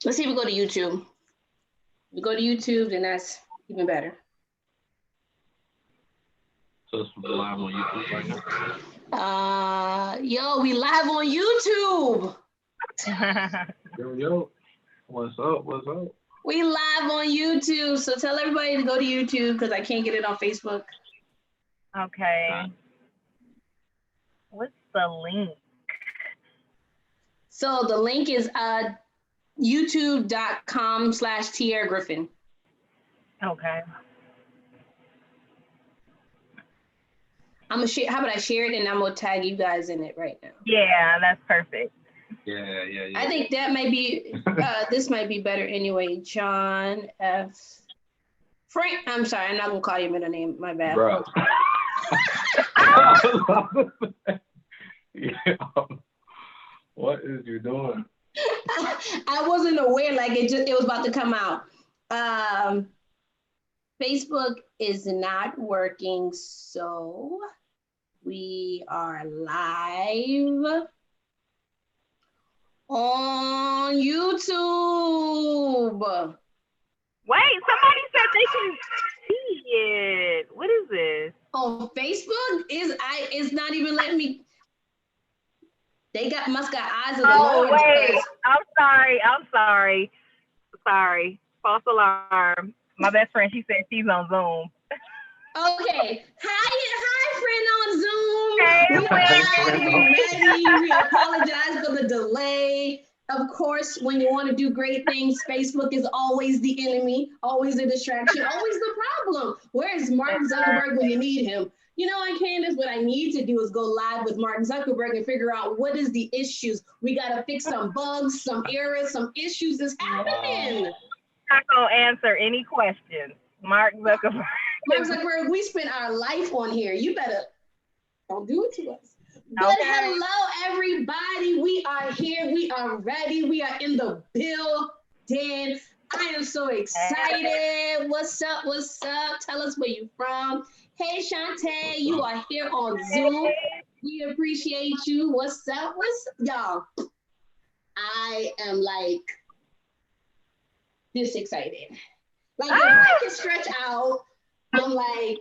Let's see if we go to YouTube. If we go to YouTube, then that's even better. So it's live on YouTube right now? Yo, we live on YouTube. Yo, what's up? What's up? We live on YouTube, so tell everybody to go to YouTube because I can't get it on Facebook. Okay. What's the link? So the link is youtube.com/Tierra Griffin. Okay. I'm gonna share. How about I share it and I'm gonna tag you guys in it right now? Yeah, that's perfect. Yeah. I think that might be. This might be better anyway. John F. Frank. I'm sorry. I'm not gonna call your middle name. My bad. Bro. Yeah. What is you doing? I wasn't aware. Like it was about to come out. Facebook is not working, so we are live on YouTube. Wait, somebody said they can see it. What is this? On Facebook is not even letting me. They must got eyes of the Lord. Wait, I'm sorry. False alarm. My best friend, she said she's on Zoom. Okay. Hi, friend on Zoom. Hey, we apologize for the delay. Of course, when you want to do great things, Facebook is always the enemy, always a distraction, always the problem. Where is Mark Zuckerberg when you need him? You know, Candace, what I need to do is go live with Mark Zuckerberg and figure out what is the issues. We got to fix some bugs, some errors, some issues that's happening. Not going to answer any questions. Mark Zuckerberg. Mark Zuckerberg, we spent our life on here. You better don't do it to us. But hello, everybody. We are here. We are ready. We are in the building. I am so excited. What's up? What's up? Tell us where you're from. Hey, Shantae, you are here on Zoom. We appreciate you. What's up? Y'all? I am like this excited. Like if I can stretch out, I'm like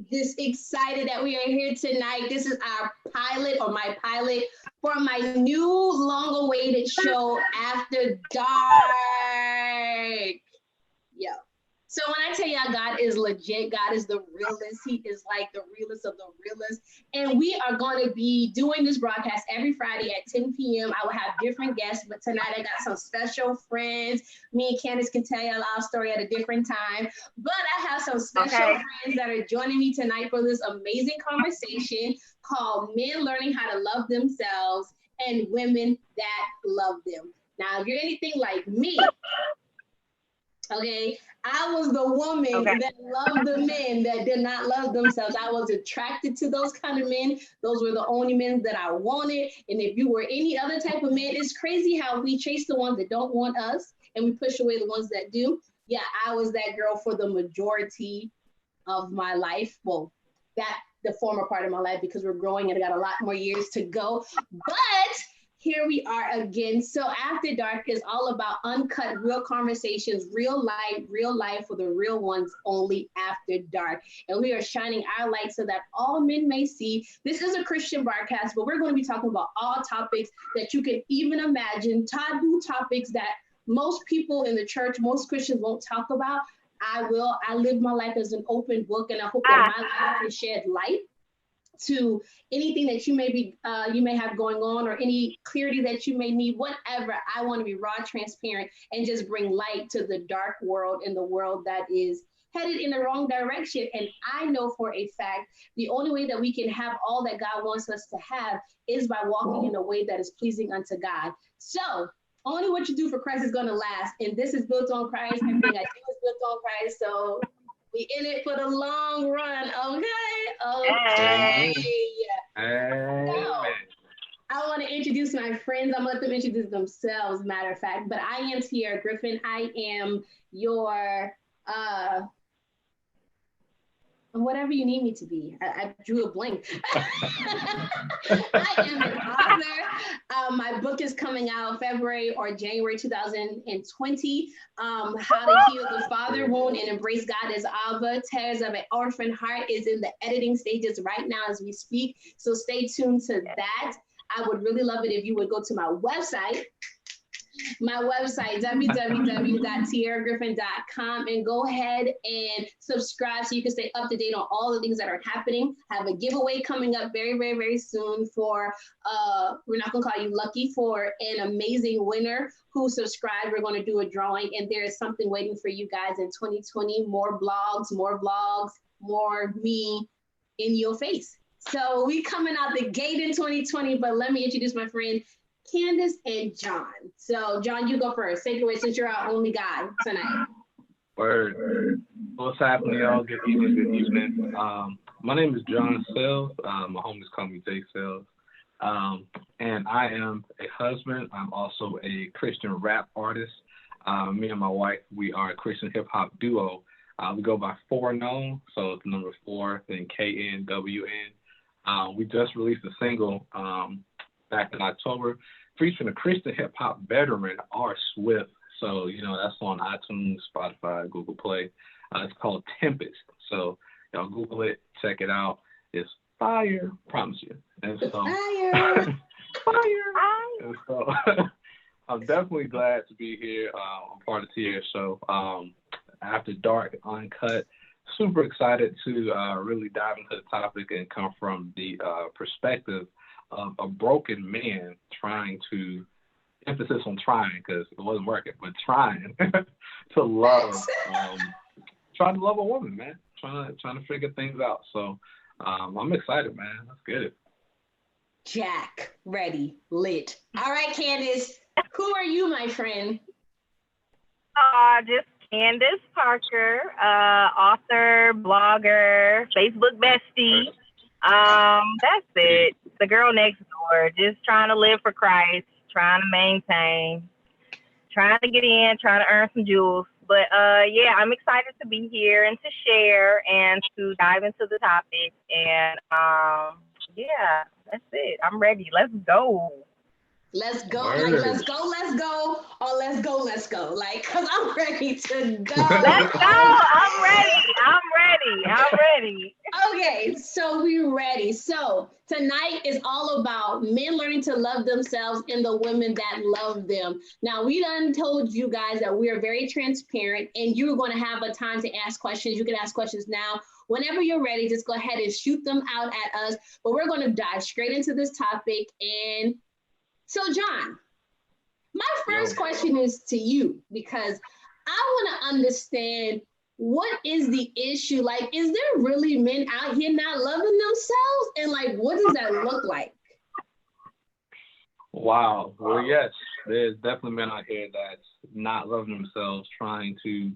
this excited that we are here tonight. This is our pilot or my pilot for my new long-awaited show, After Dark. Yo. So when I tell y'all God is legit, God is the realest. He is like the realest of the realest. And we are going to be doing this broadcast every Friday at 10 p.m. I will have different guests, but tonight I got some special friends. Me and Candace can tell you our story at a different time. But I have some special friends that are joining me tonight for this amazing conversation called Men Learning How to Love Themselves and Women That Love Them. Now, if you're anything like me, okay, I was the woman that loved the men that did not love themselves. I was attracted to those kind of men. Those were the only men that I wanted. And if you were any other type of man, it's crazy how we chase the ones that don't want us and we push away the ones that do. Yeah, I was that girl for the majority of my life. Well, the former part of my life, because we're growing and I got a lot more years to go. But here we are again. So After Dark is all about uncut, real conversations, real life for the real ones, only after dark. And we are shining our light so that all men may see. This is a Christian broadcast, but we're going to be talking about all topics that you can even imagine, taboo topics that most people in the church, most Christians won't talk about. I will. I live my life as an open book, and I hope that my life can shed light to anything that you may have going on, or any clarity that you may need, whatever. I want to be raw, transparent, and just bring light to the dark world and the world that is headed in the wrong direction. And I know for a fact, the only way that we can have all that God wants us to have is by walking in a way that is pleasing unto God. So only what you do for Christ is going to last. And this is built on Christ. Everything I do is built on Christ. So we in it for the long run, okay? So, I want to introduce my friends. I'm going to let them introduce themselves, matter of fact. But I am Tierra Griffin. I am your Whatever you need me to be. I drew a blank. I am an author. My book is coming out February or January 2020. How to Heal the Father Wound and Embrace God as Abba. Tears of an Orphan Heart is in the editing stages right now as we speak. So stay tuned to that. I would really love it if you would go to my website, www.tiaragriffin.com, and go ahead and subscribe so you can stay up to date on all the things that are happening. I have a giveaway coming up very, very, very soon for, we're not gonna call you lucky, for an amazing winner who subscribed. We're gonna do a drawing, and there is something waiting for you guys in 2020, more blogs, more me in your face. So we coming out the gate in 2020, but let me introduce my friend, Candace and John. So John, you go first. Take it away since you're our only guy tonight. Word. What's happening, y'all? Good evening. My name is John Sells. My homies call me Jay Sells. And I am a husband. I'm also a Christian rap artist. Me and my wife, we are a Christian hip hop duo. We go by 4 Known, so it's the number 4, then KNWN. We just released a single back in October, featuring a Christian hip hop veteran, R. Swift. So, that's on iTunes, Spotify, Google Play. It's called Tempest. So, y'all Google it, check it out. It's fire, promise you. And so, fire. And so, I'm definitely glad to be here. I'm part of Tia's show. After Dark, Uncut. Super excited to really dive into the topic and come from the perspective of a broken man trying to, emphasis on trying because it wasn't working, but trying to love, trying to love a woman, man, trying to figure things out. So I'm excited, man. Let's get it. Jack, ready, lit. All right, Candace, who are you, my friend? Just Candace Parker, author, blogger, Facebook bestie. That's it. The girl next door, just trying to live for Christ, trying to maintain, trying to get in, trying to earn some jewels. But yeah, I'm excited to be here and to share and to dive into the topic. And yeah, that's it. I'm ready. Let's go. Let's go. Like, let's go, or let's go. Like, cause I'm ready to go. Let's go. I'm ready. Okay, so we're ready. So tonight is all about men learning to love themselves and the women that love them. Now, we done told you guys that we are very transparent, and you're going to have a time to ask questions. You can ask questions now. Whenever you're ready, just go ahead and shoot them out at us. But we're going to dive straight into this topic. And so, John, my first question is to you, because I want to understand, what is the issue? Like, is there really men out here not loving themselves? And like, what does that look like? Wow. Well, yes, there's definitely men out here that's not loving themselves, trying to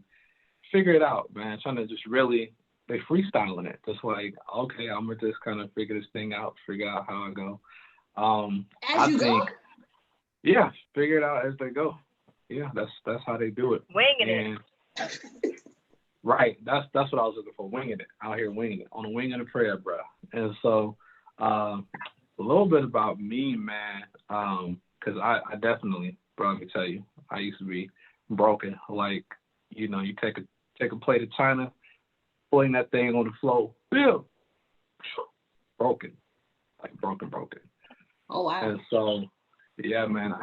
figure it out, man, trying to just really, they freestyling it. Just like, okay, I'm going to just kind of figure this thing out, figure out how I go. As you go? Yeah, figure it out as they go. Yeah, that's how they do it. Winging it. Right, that's what I was looking for. Winging it, out here winging it, on a wing and a prayer, bro. And so, a little bit about me, man, because I definitely, bro, let me tell you, I used to be broken. Like, you take a plate of china, putting that thing on the floor, broken, like broken. Oh wow. And so, yeah, man,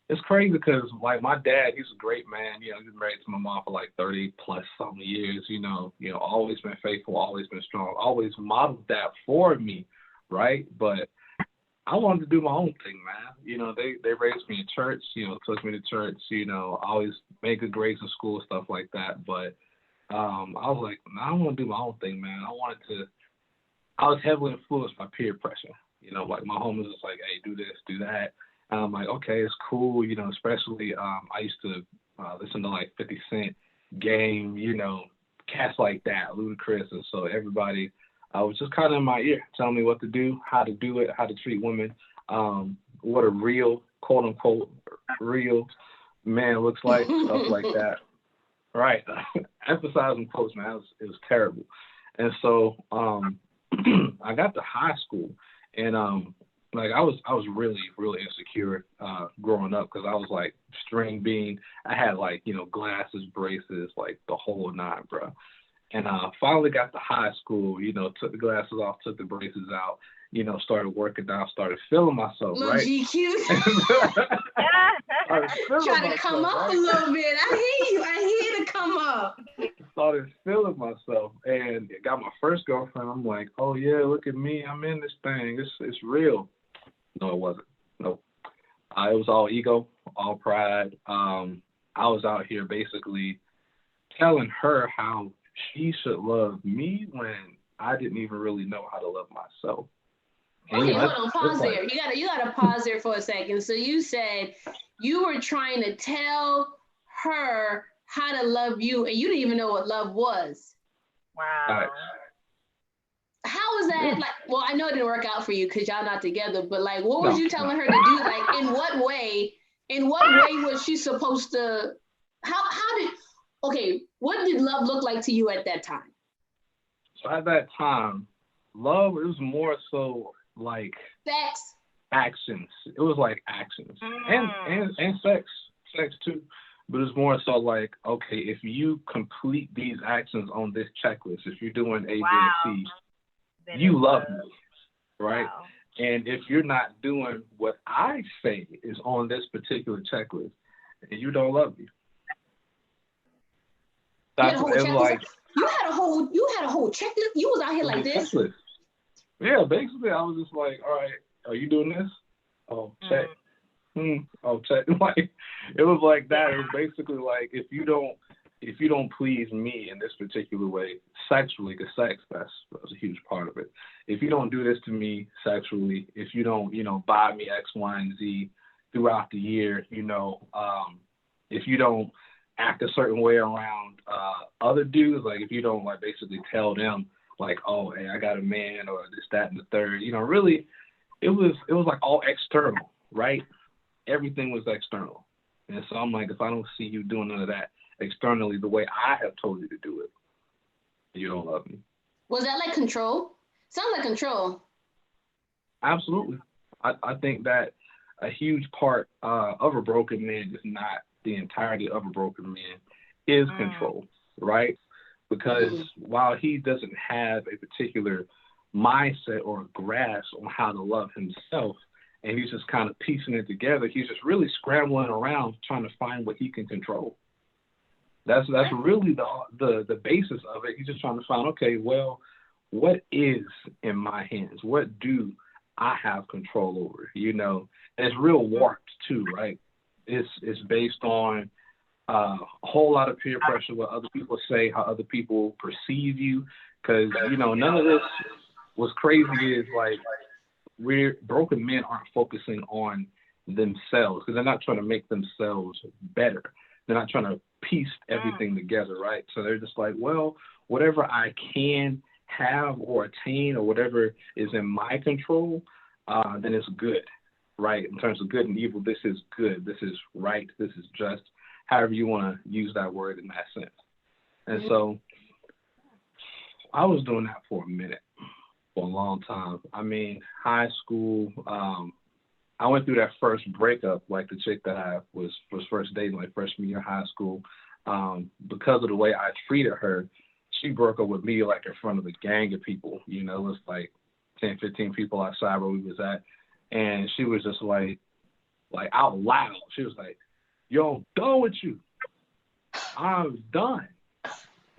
it's crazy because, like, my dad, he's a great man. He's been married to my mom for like 30 plus something years. Always been faithful, always been strong, always modeled that for me, right? But I wanted to do my own thing, man. They raised me in church. Took me to church. Always made good grades in school, stuff like that. But I was like, I want to do my own thing, man. I was heavily influenced by peer pressure. Like my homies was like, hey, do this, do that. And I'm like, okay, it's cool, especially I used to listen to like 50 Cent, Game, cats like that, Ludacris. And so everybody was just kind of in my ear, telling me what to do, how to do it, how to treat women, what a real, quote unquote, real man looks like, stuff like that. Right. Emphasizing quotes, man, it was terrible. And so I got to high school, and like I was really really insecure growing up because I was like string bean. I had like glasses, braces, like the whole nine, bro. And finally got to high school. Took the glasses off, took the braces out. Started working out, started feeling myself, Little right? GQ. Started feeling Trying to come myself, up right? a little bit. I hear you. I hear you to come up. Started feeling myself and got my first girlfriend. I'm like, oh yeah, look at me. I'm in this thing. It's real. No, it wasn't. Nope. It was all ego, all pride. I was out here basically telling her how she should love me when I didn't even really know how to love myself. And, Okay, hold on, pause there. You gotta pause there for a second. So you said you were trying to tell her how to love you, and you didn't even know what love was. Wow. How was that? Like, well, I know it didn't work out for you because y'all not together, but like, what was you telling her to do? Like, in what way was she supposed to? Okay, what did love look like to you at that time? So at that time, love, it was more so like Sex. actions. It was like actions and sex too. But it's more so like, okay, if you complete these actions on this checklist, if you're doing A, B, and C, Then you it's love me, right? Wow. And if you're not doing what I say is on this particular checklist, and you don't love me, that's what it was like. You had a whole checklist. You was out here like this. Checklist. Yeah, basically, I was just like, all right, are you doing this? Oh, check. Oh, check. Like, it was like that. It was basically like, if you don't please me in this particular way, sexually, because sex, that's a huge part of it. If you don't do this to me sexually, if you don't, buy me X, Y, and Z throughout the year, if you don't act a certain way around other dudes, like if you don't like basically tell them like, oh, hey, I got a man or this, that, and the third, really, it was like all external, right? Everything was external. And so I'm like, if I don't see you doing none of that externally the way I have told you to do it, you don't love me. Was that like control? Sounds like control. Absolutely. I think that a huge part of a broken man, is not the entirety of a broken man, is control, right? Because while he doesn't have a particular mindset or grasp on how to love himself, and he's just kind of piecing it together, he's just really scrambling around trying to find what he can control. That's really the basis of it. He's just trying to find, okay, well, what is in my hands? What do I have control over? And it's real warped too, right? It's based on a whole lot of peer pressure, what other people say, how other people perceive you. Because, none of this, what's crazy is like, broken men aren't focusing on themselves because they're not trying to make themselves better. They're not trying to piece everything together, right? So they're just like, well, whatever I can have or attain or whatever is in my control, then it's good, right? In terms of good and evil, this is good, this is right, this is just, however you want to use that word in that sense. And so I was doing that for a minute, for a long time. I mean, high school, I went through that first breakup, like the chick that I was first dating, like freshman year of high school. Because of the way I treated her, she broke up with me like in front of a gang of people. It was like 10, 15 people outside where we was at. And she was just like out loud. She was like, yo, I'm done with you. I'm done.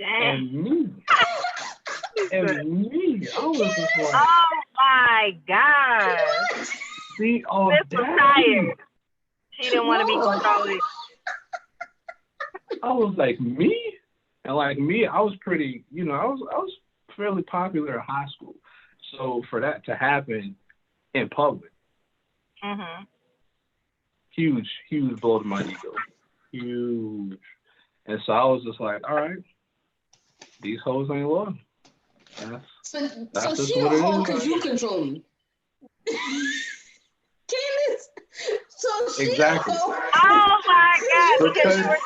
Dang. And me, I was just like, oh my God. See, This was tired. She didn't want to be controlled. I was like, me? And like me, I was pretty, I was fairly popular in high school. So for that to happen in public, huge blow to my ego. Huge. And so I was just like, all right, these hoes ain't loyal. So she a hoe because you control me. Candace. So she exactly. a hoe. Oh my God.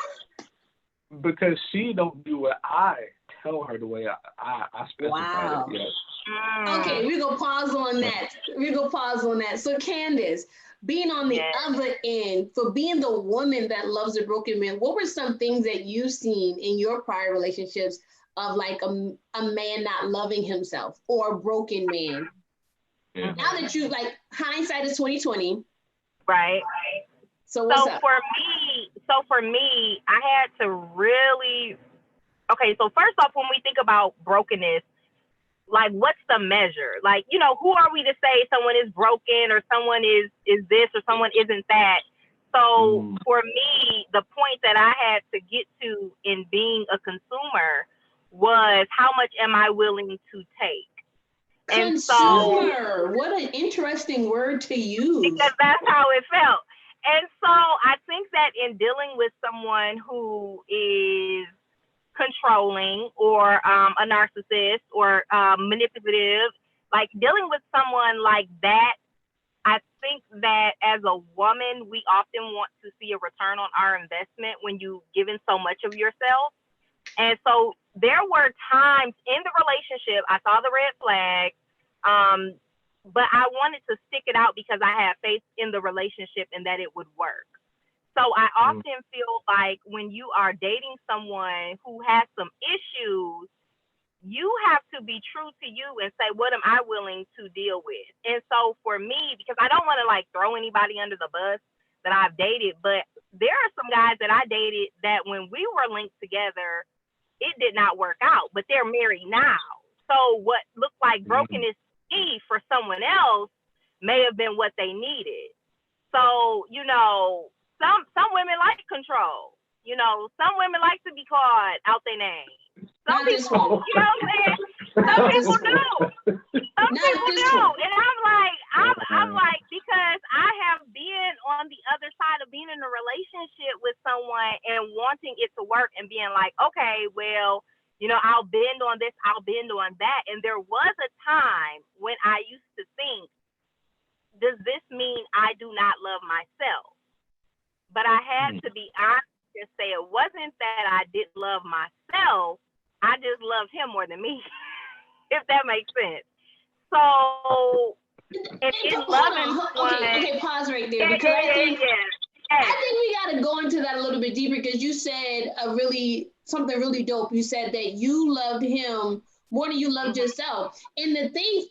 because she don't do what I tell her the way I specified Wow. it. Yes. Okay, we're gonna pause on that. So Candace, being on the other end, for being the woman that loves a broken man, what were some things that you've seen in your prior relationships of like a man not loving himself or a broken man? Yeah. Now that you like hindsight is 2020. Right. So what's up? For me, I had to really, okay, so first off, when we think about brokenness, like what's the measure? Like, you know, who are we to say someone is broken or someone is this or someone isn't that? So for me, the point that I had to get to in being a consumer was how much am I willing to take? Consumer, what an interesting word to use. Because that's how it felt. And so I think that in dealing with someone who is controlling or a narcissist or manipulative, like dealing with someone like that, I think that as a woman, we often want to see a return on our investment when you've given so much of yourself. And so there were times in the relationship, I saw the red flag, but I wanted to stick it out because I had faith in the relationship and that it would work. So I often feel like when you are dating someone who has some issues, you have to be true to you and say, what am I willing to deal with? And so for me, because I don't want to like throw anybody under the bus that I've dated, but there are some guys that I dated that when we were linked together, it did not work out, but they're married now. So what looked like brokenness for someone else may have been what they needed. So, you know, some women like control. You know, some women like to be called out their name. Some people, you know what I'm saying? Some people do. Some people do. And I'm like, because I have been on the other side of being in a relationship with someone and wanting it to work and being like, okay, well, you know, I'll bend on this, I'll bend on that. And there was a time when I used to think, does this mean I do not love myself? But I had to be honest and say it wasn't that I didn't love myself. I just loved him more than me, if that makes sense. So, in loving okay, pause right there. Because I think we got to go into that a little bit deeper because you said something really dope. You said that you loved him more than you loved yourself. And the thing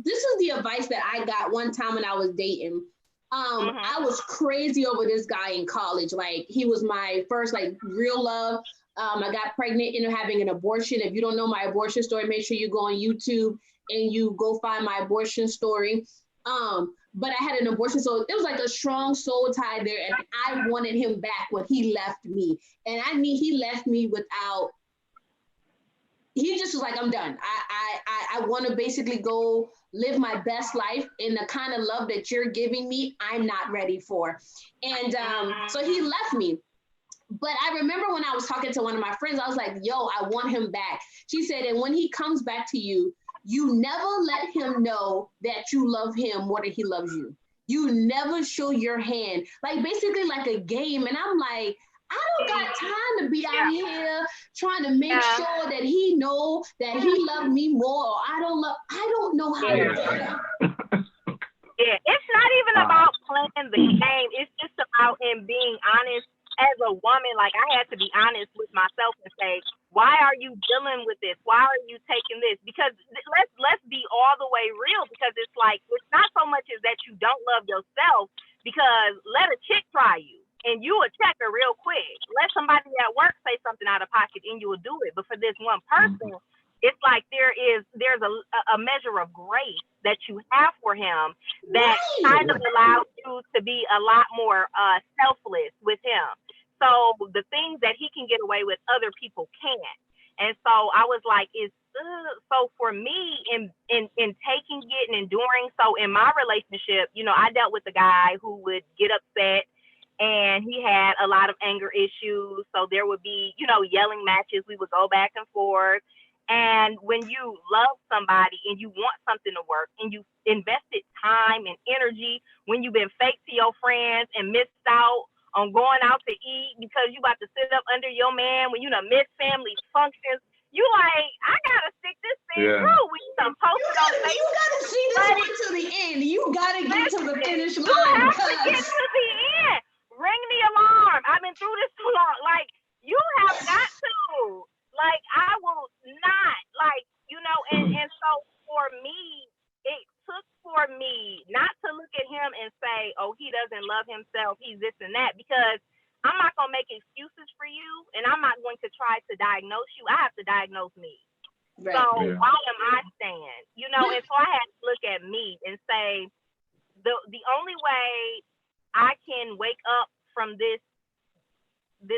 this is the advice that I got one time when I was dating. I was crazy over this guy in college. Like he was my first like real love. I got pregnant, ended up having an abortion. If you don't know my abortion story, make sure you go on YouTube and you go find my abortion story. But I had an abortion, so there was like a strong soul tie there, and I wanted him back when he left me. And I mean, he left me without. He just was like, I'm done. I want to basically go live my best life, in the kind of love that you're giving me, I'm not ready for. And so he left me. But I remember when I was talking to one of my friends, I was like, yo, I want him back. She said, and when he comes back to you, you never let him know that you love him more than he loves you. You never show your hand, like basically like a game. And I'm like, I don't got time to be out here trying to make sure that he know that he loved me more. Or I don't know how to do that. Yeah, it's not even about playing the game. It's just about him being honest. As a woman, like I had to be honest with myself and say, why are you dealing with this? Why are you taking this? Because let's be all the way real, because it's like, it's not so much as that you don't love yourself, because let a chick try you and you will check her real quick. Let somebody at work say something out of pocket and you will do it. But for this one person, it's like there's a measure of grace that you have for him that kind of allows you to be a lot more selfless with him. So the things that he can get away with, other people can't. And so I was like, so for me in taking it and enduring. So in my relationship, you know, I dealt with a guy who would get upset and he had a lot of anger issues. So there would be, you know, yelling matches. We would go back and forth. And when you love somebody and you want something to work and you invested time and energy, when you've been fake to your friends and missed out on going out to eat because you about to sit up under your man when you done miss family functions. You like, I gotta stick this thing through. We some posted on Facebook. You gotta see this one to the end. You gotta get to the finish line. You have to get to the end. Ring the alarm. I've been through this too long. Like, you have got to. Like, I will not. Like, you know, and so for me, it took for me not to look at him and say, oh, he doesn't love himself, he's this and that, because I'm not going to make excuses for you, and I'm not going to try to diagnose you. I have to diagnose me. Right. So why am I stand? You know, and so I had to look at me and say, the only way I can wake up from this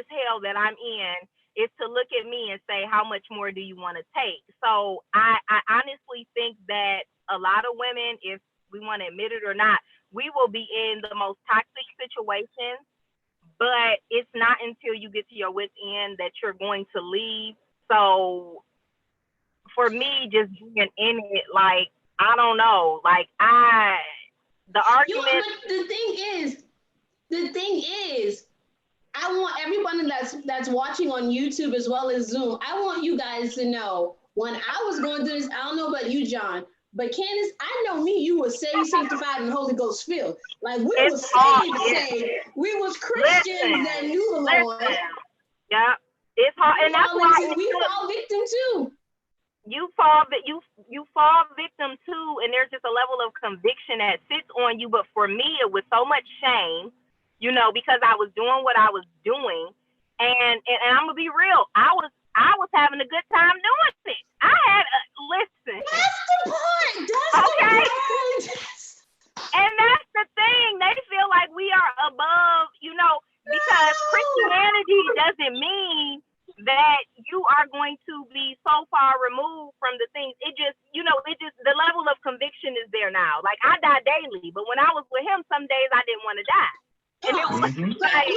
hell that I'm in is to look at me and say, how much more do you want to take? So I honestly think that a lot of women, if we want to admit it or not, we will be in the most toxic situations, but it's not until you get to your wit's end that you're going to leave. So for me, just being in it, like, I don't know, like the argument. The thing is, I want everyone that's watching on YouTube as well as Zoom, I want you guys to know, when I was going through this, I don't know about you, John, but Candace, I know me, you were saved, sanctified, and Holy Ghost filled. Like, we were saved. We was Christians that knew the Lord. Yeah, it's hard, and that's why we fall victim too. You fall victim too, and there's just a level of conviction that sits on you. But for me, it was so much shame, you know, because I was doing what I was doing, and I'm gonna be real, I was having a good time doing it. I had listen. That's the part. Okay. And that's the thing. They feel like we are above, you know, because Christianity doesn't mean that you are going to be so far removed from the things. It just, you know, the level of conviction is there now. Like, I die daily, but when I was with him, some days I didn't want to die. And it was like,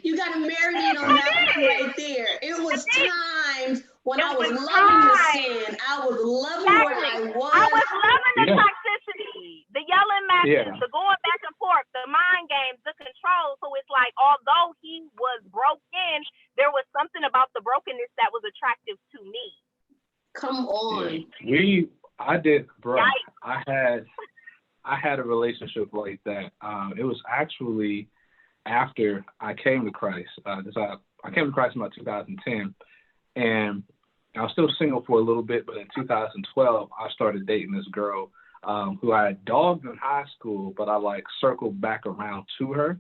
you got to marinate on that right there. It was times when I was loving the sin. I was loving where I was. I was loving the toxicity, the yelling matches, the going back and forth, the mind games, the control. So it's like, although he was broken, there was something about the brokenness that was attractive to me. Come on. I had a relationship like that. It was actually after I came to Christ. I came to Christ in about 2010, and I was still single for a little bit, but in 2012, I started dating this girl who I had dogged in high school, but I like circled back around to her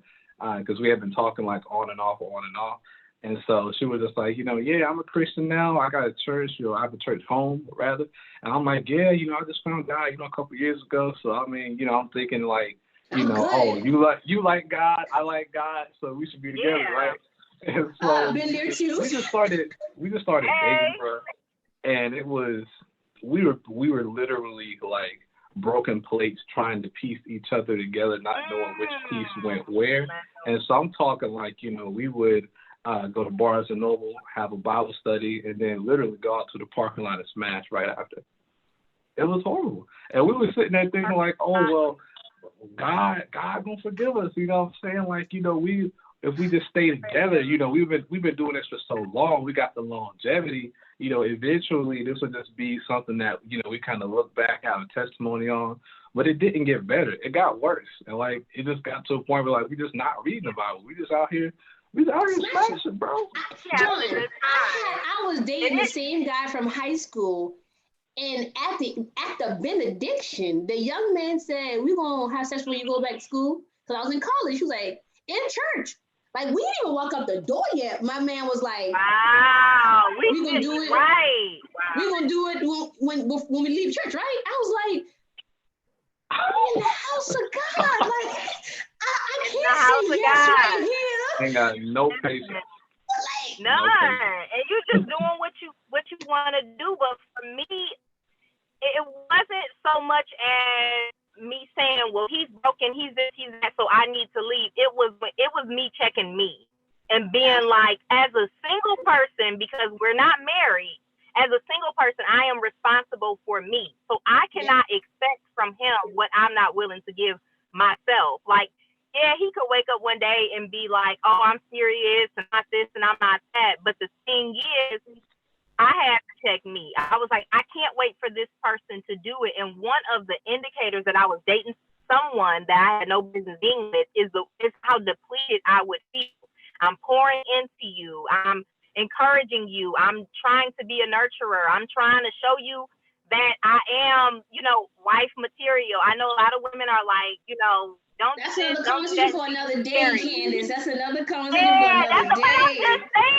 because we had been talking like on and off. And so she was just like, you know, yeah, I'm a Christian now. I got a church, you know, I have a church home rather. And I'm like, yeah, you know, I just found out, you know, a couple of years ago. So, I mean, you know, I'm thinking like, you know, oh, you like God, I like God, so we should be together, right? And so I've been there too. we just started dating, bro. And it was, we were literally like broken plates trying to piece each other together, not knowing which piece went where. And so I'm talking like, you know, we would go to Barnes and Noble, have a Bible study, and then literally go out to the parking lot and smash right after. It was horrible. And we were sitting there thinking like, oh, well, God gonna forgive us. You know what I'm saying? Like, you know, if we just stay together, you know, we've been doing this for so long. We got the longevity. You know, eventually this would just be something that, you know, we kind of look back, have a testimony on. But it didn't get better. It got worse. And like, it just got to a point where like, we just not reading about it. We just out here smashing, bro. I was dating the same guy from high school. And at the benediction, the young man said, "We're gonna have sex when you go back to school." Because I was in college. He was like, in church. Like, we didn't even walk up the door yet. My man was like, wow, we gonna do it. Right. Wow. We're gonna do it when we leave church, right? I was like, I'm in the house of God. Like, I can't say yes right here. Ain't got no patience. Like, none. And you just doing what you want to do. But for me, it wasn't so much as me saying, well, he's broken, he's this, he's that, so I need to leave. It was me checking me and being like, as a single person, because we're not married, as a single person, I am responsible for me. So I cannot expect from him what I'm not willing to give myself. Like, yeah, he could wake up one day and be like, oh, I'm serious and not this and I'm not that. But the thing is, I had to check me. I was like, I can't wait for this person to do it. And one of the indicators that I was dating someone that I had no business being with is how depleted I would feel. I'm pouring into you. I'm encouraging you. I'm trying to be a nurturer. I'm trying to show you that I am, wife material. I know a lot of women are like, don't. That's another conversation for another day, Candace. That's another conversation for another day.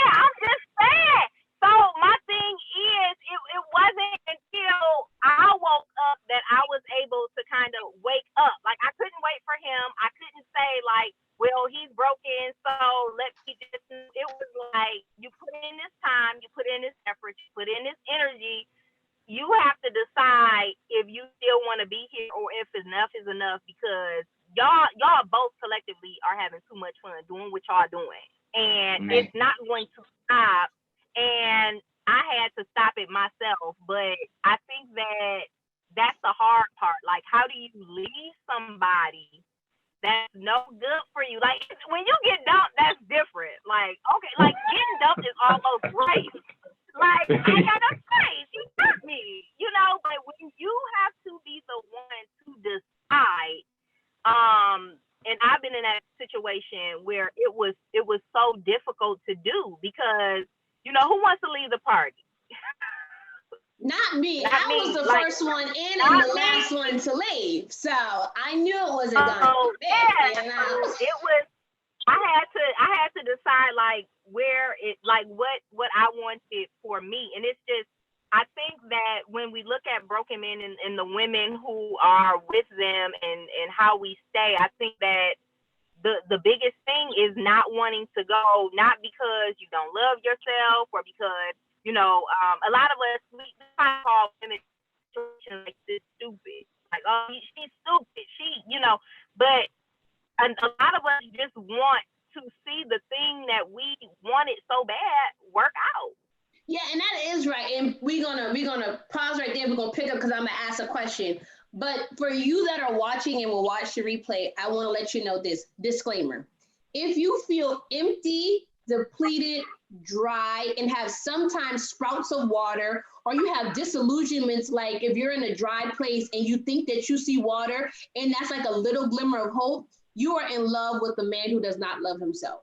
I'm just saying. So my thing is, it wasn't until I woke up that I was able to kind of wake up. Like, I couldn't wait for him. I couldn't say, like, well, he's broken, so let me just. It was like, you put in this time, you put in this effort, you put in this energy. You have to decide if you still want to be here or if enough is enough, because y'all both collectively are having too much fun doing what y'all doing. And it's not going to stop. And I had to stop it myself. But I think that's the hard part. Like, how do you leave somebody that's no good for you? Like, when you get dumped, that's different. Like, okay, like getting dumped is almost right. Like, I gotta say, she hurt me, but when you have to be the one to decide, and I've been in that situation where it was so difficult to do because, who wants to leave the party? Not me. I was the first one in and the last one to leave. So I knew it wasn't going to fit. It was, I had to decide like where it, like what I wanted for me. And it's just, I think that when we look at broken men and the women who are with them and how we stay, I think that the biggest thing is not wanting to go, not because you don't love yourself or because, a lot of us, we call women like this stupid. Like, oh, she's stupid. But a lot of us just want to see the thing that we wanted so bad work out. Yeah, and that is right. And we're gonna pause right there. We're gonna pick up because I'm gonna ask a question. But for you that are watching and will watch the replay, I want to let you know this disclaimer. If you feel empty, depleted, dry, and have sometimes sprouts of water, or you have disillusionments, like if you're in a dry place and you think that you see water and that's like a little glimmer of hope, you are in love with a man who does not love himself.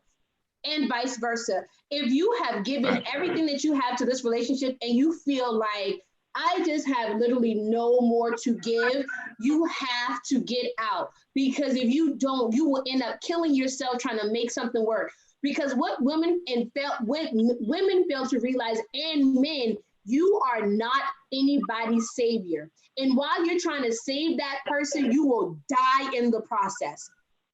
And vice versa. If you have given everything that you have to this relationship and you feel like, I just have literally no more to give, you have to get out. Because if you don't, you will end up killing yourself trying to make something work. Because what women fail to realize, and men, you are not anybody's savior. And while you're trying to save that person, you will die in the process.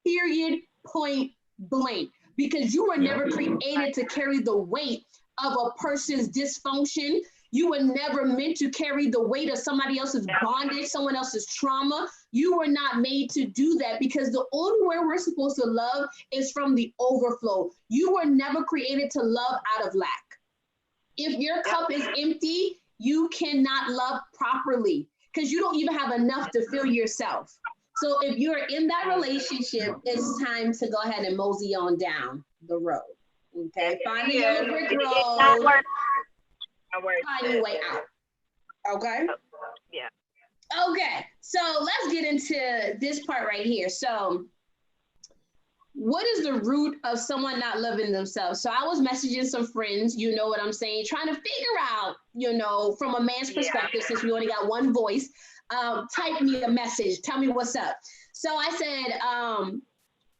Period, point blank. Because you were never created to carry the weight of a person's dysfunction. You were never meant to carry the weight of somebody else's bondage, someone else's trauma. You were not made to do that, because the only way we're supposed to love is from the overflow. You were never created to love out of lack. If your cup is empty, you cannot love properly because you don't even have enough to fill yourself. So if you're in that relationship, it's time to go ahead and mosey on down the road. Okay, find the yellow brick road. Find your way out. Okay? Yeah. Okay, so let's get into this part right here. So what is the root of someone not loving themselves? So I was messaging some friends, you know what I'm saying, trying to figure out, from a man's perspective, since we only got one voice, type me a message, tell me what's up. So I said,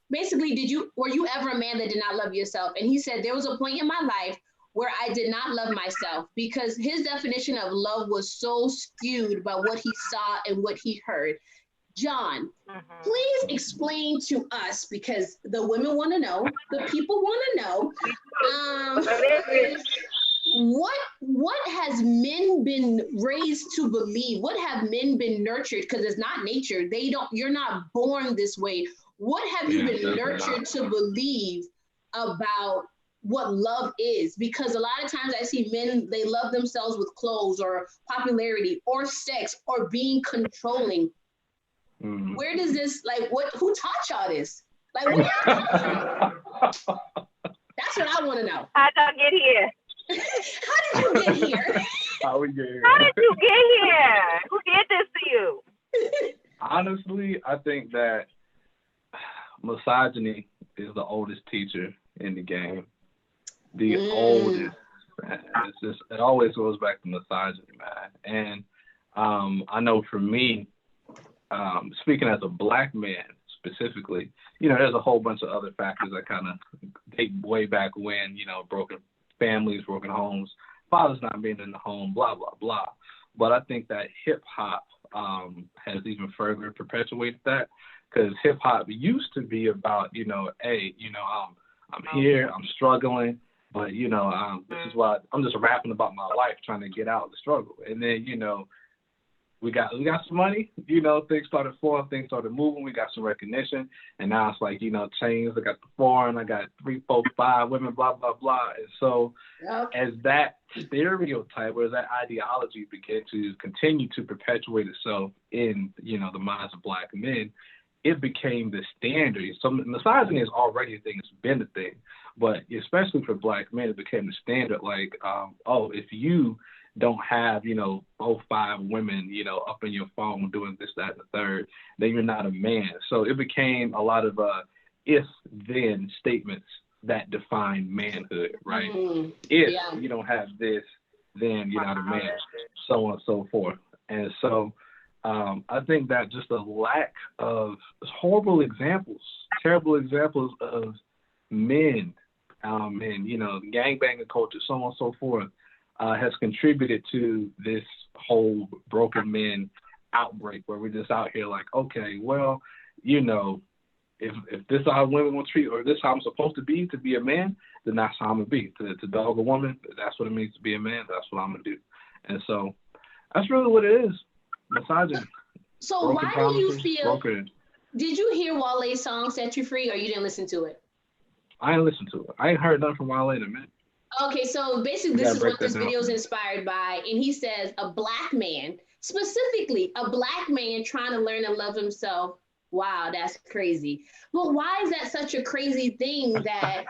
basically, were you ever a man that did not love yourself? And he said, there was a point in my life where I did not love myself, because his definition of love was so skewed by what he saw and what he heard. John, please explain to us, because the women want to know, the people want to know, what has men been raised to believe? What have men been nurtured? Because it's not nature. You're not born this way. What have you been nurtured to believe about what love is? Because a lot of times I see men, they love themselves with clothes or popularity or sex or being controlling. Where does this, who taught y'all this? Like, what? That's what I want to know. How'd y'all get here? How did you get here? How we get here? How did you get here? Who did this to you? Honestly, I think that misogyny is the oldest teacher in the game. The oldest. Man. It's just, it always goes back to misogyny, man. And I know for me, speaking as a black man specifically, you know, there's a whole bunch of other factors that kind of date way back when, you know, broken families, broken homes, fathers not being in the home, blah, blah, blah. But I think that hip hop has even further perpetuated that, because hip hop used to be about, you know, hey, you know, I'm here, I'm struggling, but, you know, this is what I'm just rapping about my life, trying to get out of the struggle. And then, you know, we got some money, you know, things started flowing, things started moving, we got some recognition, and now it's like, you know, chains, I got the foreign, I got 3, 4, 5 women, blah, blah, blah. And so as that stereotype or as that ideology began to continue to perpetuate itself in, you know, the minds of black men, it became the standard. So misogyny is already a thing, it's been a thing, but especially for black men, it became the standard, like, oh, if you don't have, you know, 4, 5 women, you know, up in your phone doing this, that, and the third, then you're not a man. So it became a lot of if-then statements that define manhood, right? If you don't have this, then you're not a man, so on and so forth. And so I think that just a lack of horrible examples, terrible examples of men and, you know, gangbanging culture, so on and so forth, has contributed to this whole broken men outbreak, where we're just out here like, okay, well, you know, if this is how women will treat, or this is how I'm supposed to be a man, then that's how I'm gonna be. To dog a woman, that's what it means to be a man. That's what I'm gonna do. And so that's really what it is. Misogyny. So why do you feel? Did you hear Wale's song "Set You Free" or you didn't listen to it? I ain't listened to it. I ain't heard nothing from Wale in a minute. Okay, so basically this is what this video is inspired by. And he says a black man, specifically a black man trying to learn to love himself. Wow, that's crazy. But why is that such a crazy thing that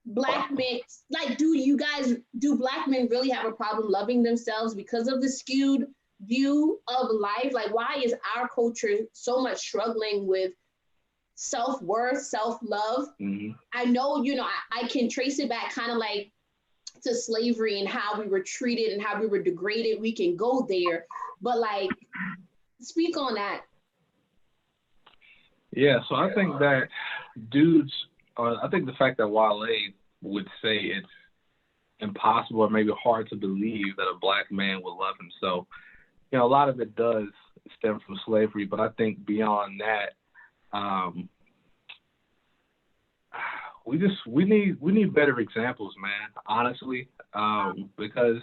black men, like, do black men really have a problem loving themselves because of the skewed view of life? Like, why is our culture so much struggling with self-worth, self-love? I know, you know, I can trace it back kind of like to slavery and how we were treated and how we were degraded. We can go there, but like, speak on that. Yeah, so I think that dudes, I think the fact that Wale would say it's impossible or maybe hard to believe that a black man would love himself, you know, a lot of it does stem from slavery, but I think beyond that, we need better examples, man, honestly, because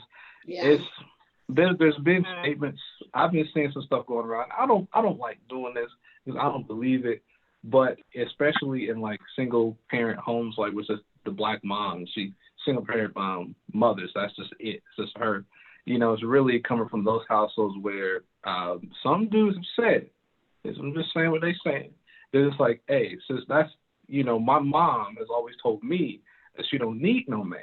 there's been statements. I've been seeing some stuff going around. I don't like doing this because I don't believe it, but especially in like single parent homes, like with the black mom, single parent mothers, that's just it. It's just her. You know, it's really coming from those households where some dudes have said, I'm just saying what they saying. They're just like, hey, since that's, you know, my mom has always told me that she don't need no man.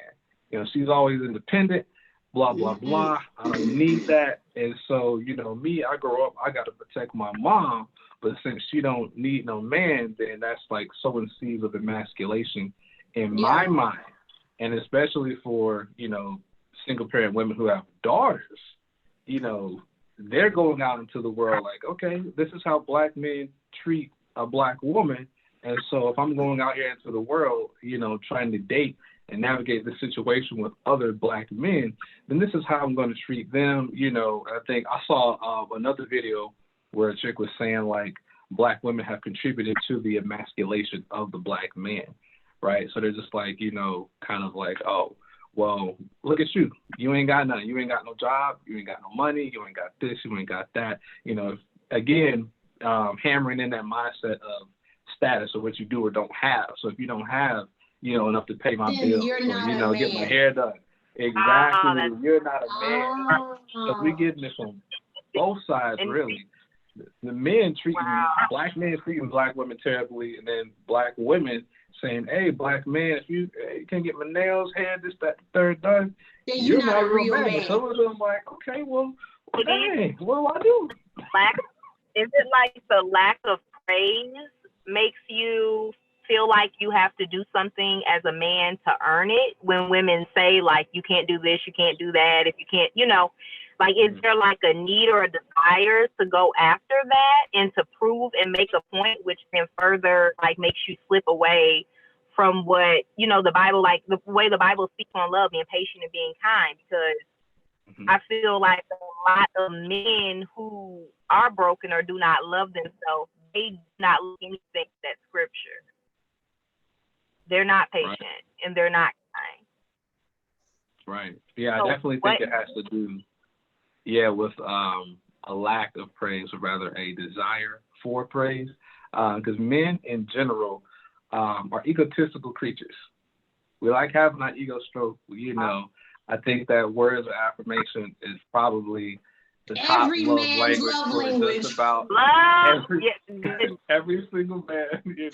You know, she's always independent, blah, blah, blah. I don't need that. And so, you know, me, I grow up, I got to protect my mom. But since she don't need no man, then that's like sowing seeds of emasculation in my mind. And especially for, you know, single parent women who have daughters, you know, they're going out into the world like, okay, this is how black men treat a black woman. And so if I'm going out here into the world, you know, trying to date and navigate the situation with other black men, then this is how I'm going to treat them. You know, I think I saw another video where a chick was saying like black women have contributed to the emasculation of the black man, right? So they're just like, you know, kind of like, oh, well, look at you. You ain't got nothing. You ain't got no job. You ain't got no money. You ain't got this. You ain't got that. You know, again, hammering in that mindset of status or what you do or don't have. So if you don't have, you know, enough to pay my bills or, you know, get my hair done. Exactly. You're not a man. So we getting this on both sides, really. The men treating Wow. black men treating black women terribly, and then black women saying, "Hey, black man, if you can't get my nails, hair, this, that, the third done, Then you're not a real man. And some of them like, okay, well, dang, what do I do? Is it like the lack of praise makes you feel like you have to do something as a man to earn it? When women say like, you can't do this, you can't do that, if you can't, like, is there like a need or a desire to go after that and to prove and make a point, which then further like makes you slip away from what, the Bible, like the way the Bible speaks on love, being patient and being kind? Because I feel like a lot of men who are broken or do not love themselves, they do not look anything at that scripture. They're not patient and they're not kind. Right. Yeah, So I definitely think it has to do, with a lack of praise, or rather a desire for praise. Because men in general are egotistical creatures. We like having our ego stroke. I think that words of affirmation is probably the top Every love man's language love for language. just about every single man. We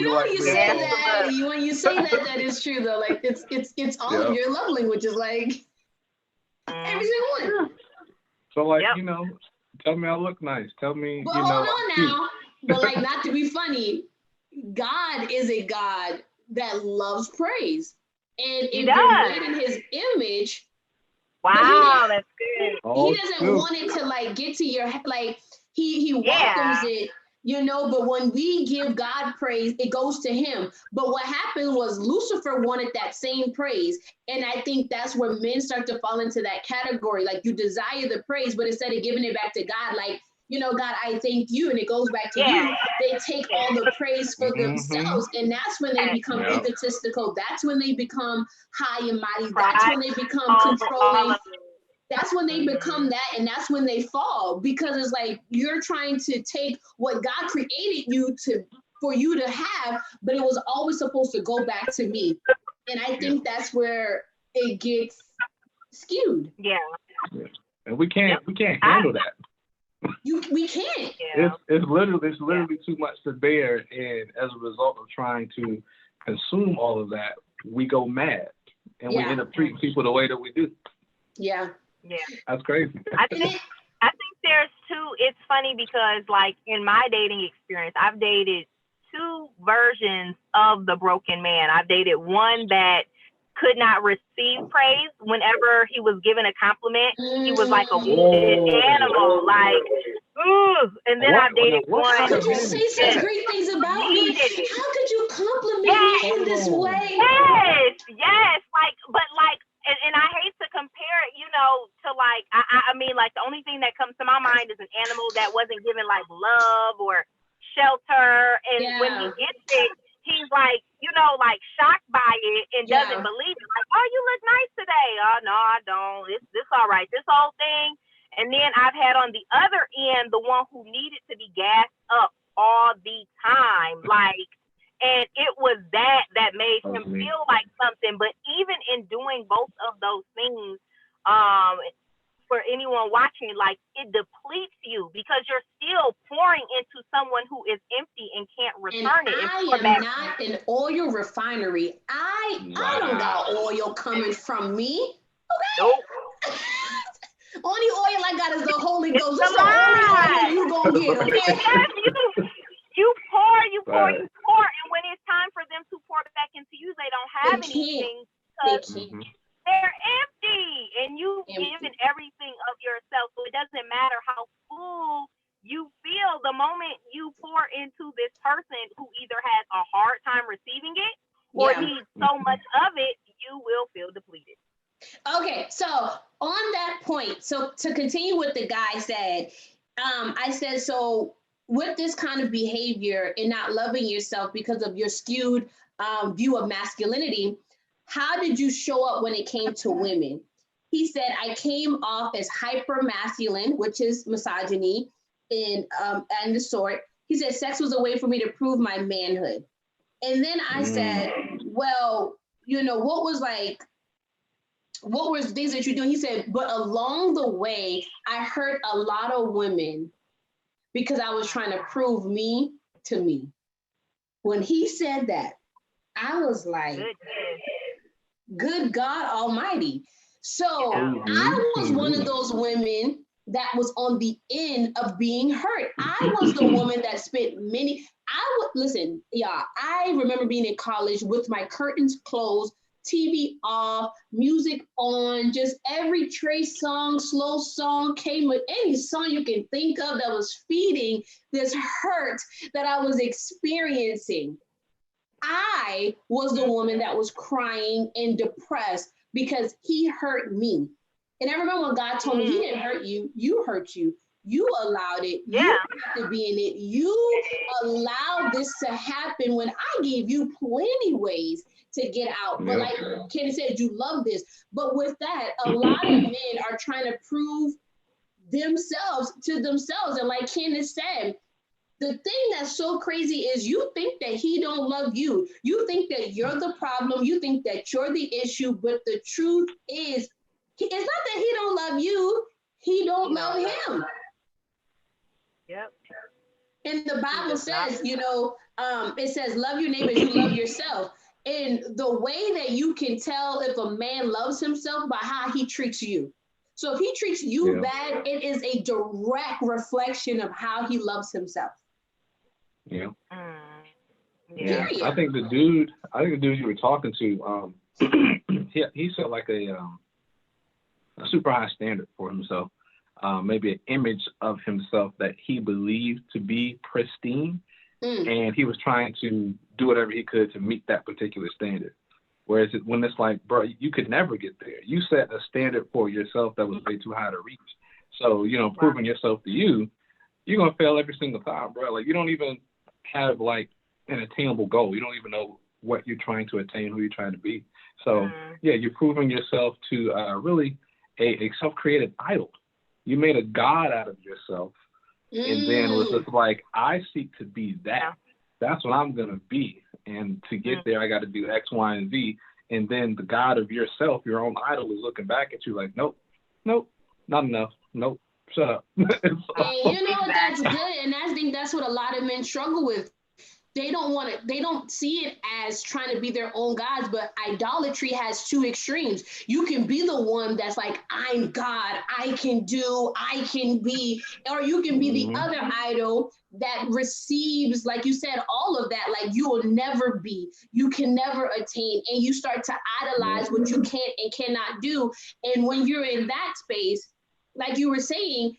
like you say that. When you say that is true though. Like it's all of your love languages. Like every single one. So like tell me I look nice. Tell me but hold on now. But like, not to be funny, God is a God that loves praise, and if you're made in His image. Wow, that's good. He doesn't want it to like get to your like. He welcomes it. But when we give God praise, it goes to Him. But what happened was Lucifer wanted that same praise. And I think that's where men start to fall into that category. Like, you desire the praise, but instead of giving it back to God, like, God, I thank you. And it goes back to you. They take all the praise for themselves. And that's when they become egotistical. That's when they become high and mighty. That's when they become controlling. That's when they become that, and that's when they fall, because it's like you're trying to take what God created you for you to have, but it was always supposed to go back to me. And I think that's where it gets skewed. Yeah. And we can't handle that. We can't. It's literally too much to bear, and as a result of trying to consume all of that, we go mad, and we end up treating people the way that we do. Yeah. Yeah. That's crazy. I think there's two. It's funny because like in my dating experience, I've dated two versions of the broken man. I've dated one that could not receive praise. Whenever he was given a compliment, he was like a wounded animal, like, ooh. And then I've dated one. How could you say such great things about me? How could you compliment me in this way? Yes. Like, but like, and I hate to compare it, to like, I mean, like the only thing that comes to my mind is an animal that wasn't given like love or shelter. And when he gets it, he's like, like shocked by it and doesn't believe it. Like, oh, you look nice today. Oh, no, I don't. It's this all right. This whole thing. And then I've had on the other end, the one who needed to be gassed up all the time. Like, and it was that made him feel like something. But even in doing both of those things, for anyone watching, like, it depletes you because you're still pouring into someone who is empty and can't return it. I am not an oil refinery. I don't got oil coming from me. Okay. Nope. Only oil I got is the Holy Ghost. That's the only oil you gonna get, okay? You pour, and when it's time for them to pour back into you, they don't have anything because they're empty, and you've given everything of yourself. So it doesn't matter how full you feel. The moment you pour into this person who either has a hard time receiving it or needs so much of it, you will feel depleted. Okay, so on that point, so to continue what the guy said, I said, so with this kind of behavior and not loving yourself because of your skewed view of masculinity, how did you show up when it came to women? He said, I came off as hyper masculine, which is misogyny and the sort. He said, sex was a way for me to prove my manhood. And then I said, well, what was things that you're doing? He said, but along the way, I hurt a lot of women because I was trying to prove me to me. When he said that, I was like, good God Almighty. So I was one of those women that was on the end of being hurt. I was the woman that spent listen, yeah, I remember being in college with my curtains closed, TV off, music on, just every Trey song, slow song came with any song you can think of that was feeding this hurt that I was experiencing. I was the woman that was crying and depressed because he hurt me. And I remember when God told me he didn't hurt you, you hurt you. You allowed it. You have to be in it. You allowed this to happen when I gave you plenty ways to get out. But like Kenny said, you love this. But with that, a lot of men are trying to prove themselves to themselves. And like Candace said, the thing that's so crazy is you think that he don't love you. You think that you're the problem. You think that you're the issue. But the truth is, it's not that he don't love you. He don't love him. Yep. And the Bible says, it says, love your neighbor as you love yourself. And the way that you can tell if a man loves himself by how he treats you. So if he treats you bad, it is a direct reflection of how he loves himself. Yeah. Yeah. I think the dude you were talking to, he set like a super high standard for himself. Maybe an image of himself that he believed to be pristine, and he was trying to do whatever he could to meet that particular standard. Whereas when it's like, bro, you could never get there. You set a standard for yourself that was way too high to reach. So, proving yourself to you, you're going to fail every single time, bro. Like, you don't even have, like, an attainable goal. You don't even know what you're trying to attain, who you're trying to be. So, you're proving yourself to really a self-created idol. You made a god out of yourself, and then it was just like, I seek to be that. That's what I'm going to be. And to get there, I got to do X, Y, and Z. And then the God of yourself, your own idol, is looking back at you like, nope, not enough. Nope, shut up. And that's good. And I think that's what a lot of men struggle with. They don't see it as trying to be their own gods, but idolatry has two extremes. You can be the one that's like, I'm God, I can do, I can be, or you can be the other idol that receives, like you said, all of that, like you will never be, you can never attain, and you start to idolize what you can't and cannot do. And when you're in that space, like you were saying,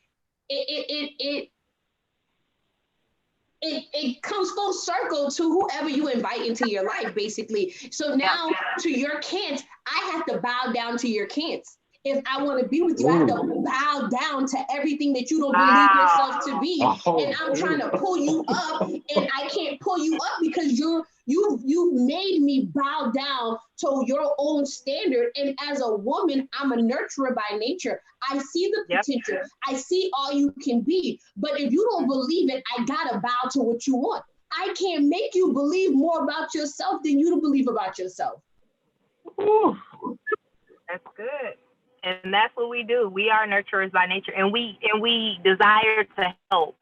it comes full circle to whoever you invite into your life, basically. So now to your can'ts, I have to bow down to your can'ts. If I want to be with you, I have to bow down to everything that you don't believe yourself to be. And I'm trying to pull you up, and I can't pull you up because you made me bow down to your own standard. And as a woman, I'm a nurturer by nature. I see the potential. I see all you can be. But if you don't believe it, I gotta bow to what you want. I can't make you believe more about yourself than you to believe about yourself. That's good. And that's what we do. We are nurturers by nature, and we desire to help.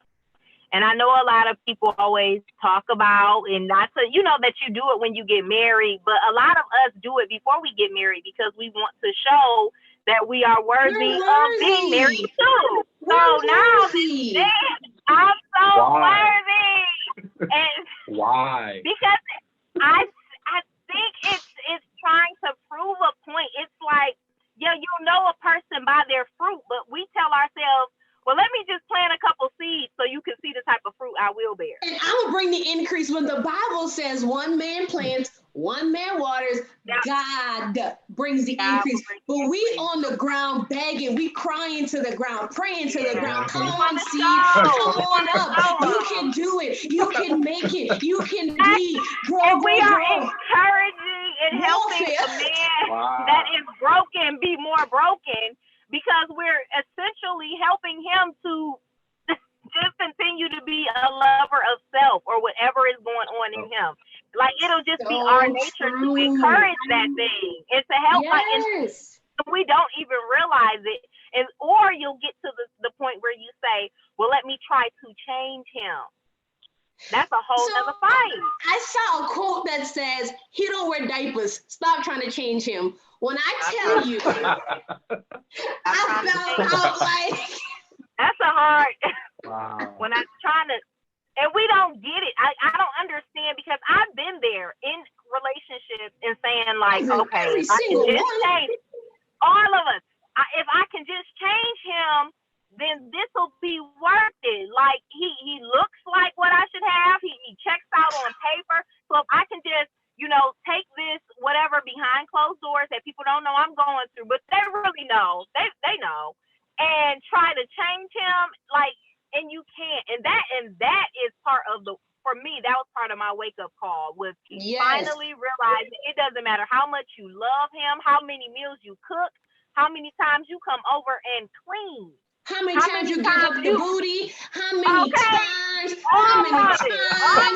And I know a lot of people always talk about, and not to, that you do it when you get married, but a lot of us do it before we get married because we want to show that we are worthy of being married too. So now I'm so worthy. And why? Because I think it's trying to prove a point. It's like, you'll know a person by their fruit, but we tell ourselves, well, let me just plant a couple seeds so you can see the type of fruit I will bear. And I'm gonna bring the increase when the Bible says one man plants, one man waters, God brings the increase. But we on the ground begging, we crying to the ground, praying to the ground. Come on, seed, come on up. You can do it. You can make it. You can be. And we are encouraging and helping the man that is broken be more broken, because we're essentially helping him to just continue to be a lover of self or whatever is going on in him. Like, it'll just be our nature to encourage that thing and to help. we don't even realize it. And or you'll get to the point where you say, well, let me try to change him. That's a whole other fight. I saw a quote that says, he don't wear diapers. Stop trying to change him. When I tell you, I felt out like... That's a hard... Wow. When I'm trying to... And we don't get it. I don't understand, because I've been there in relationships and saying like, okay, if I can just change all of us. If I can just change him, then this will be worth it. Like he looks like what I should have. He checks out on paper. So if I can just, take this whatever behind closed doors that people don't know I'm going through, but they really know. They know. And try to change him, like, and you can't. And that is part of for me, that was part of my wake-up call, was finally realizing it doesn't matter how much you love him, how many meals you cook, how many times you come over and clean. How many times you give up the booty? How many times? All of it. How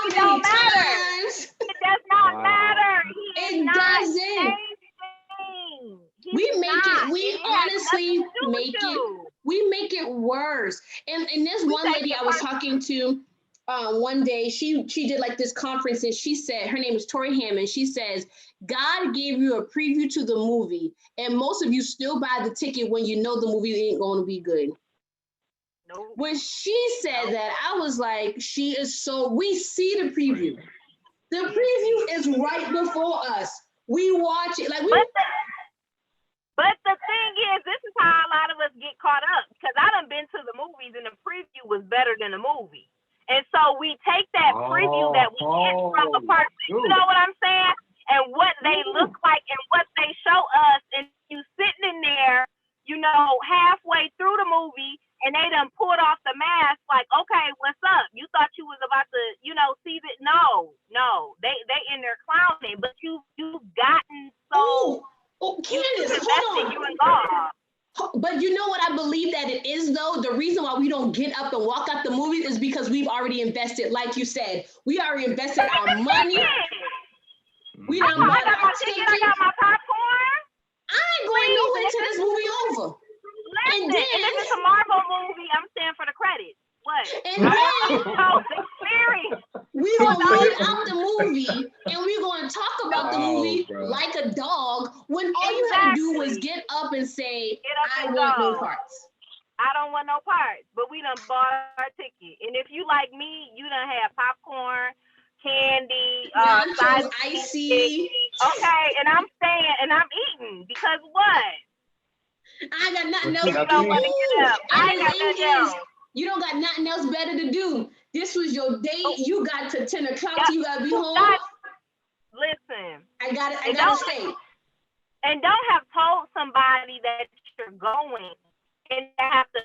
many times? It does not matter. It doesn't. We honestly make it worse. And there's one lady I was talking to one day, she did like this conference, and she said, her name is Tori Hammond. She says, God gave you a preview to the movie, and most of you still buy the ticket when you know the movie ain't going to be good. Nope. When she said that, I was like, we see the preview. The preview is right before us. We watch it. But the thing is, this is how a lot of us get caught up, because I done been to the movies and the preview was better than the movie. And so we take that preview that we get from the person, you know what I'm saying? And what they look like and what they show us, and you sitting in there, halfway through the movie, and they done pulled off the mask, like, okay, what's up? You thought you was about to, see that? No, they in there clowning, but you've gotten so... Candace, hold on. But you know what I believe that it is, though? The reason why we don't get up and walk out the movies is because we've already invested, like you said. We already invested our money. We done bought our ticket. I got my popcorn. I ain't going nowhere until this movie over. Listen, and if it's a Marvel movie, I'm staying for the credits. What? And then we gonna leave out the movie, and we're gonna talk about the movie like a dog, when all you had to do was get up and say, I want no parts. I don't want no parts. But we done bought our ticket. And if you like me, you done have popcorn, candy, icy. Okay, and I'm staying and I'm eating, because what? I got nothing else. You don't want to get up. I ain't got nothing else. You don't got nothing else better to do. This was your date. You got to 10 o'clock. You got to be home. Listen. I got to stay. And don't have told somebody that you're going and have to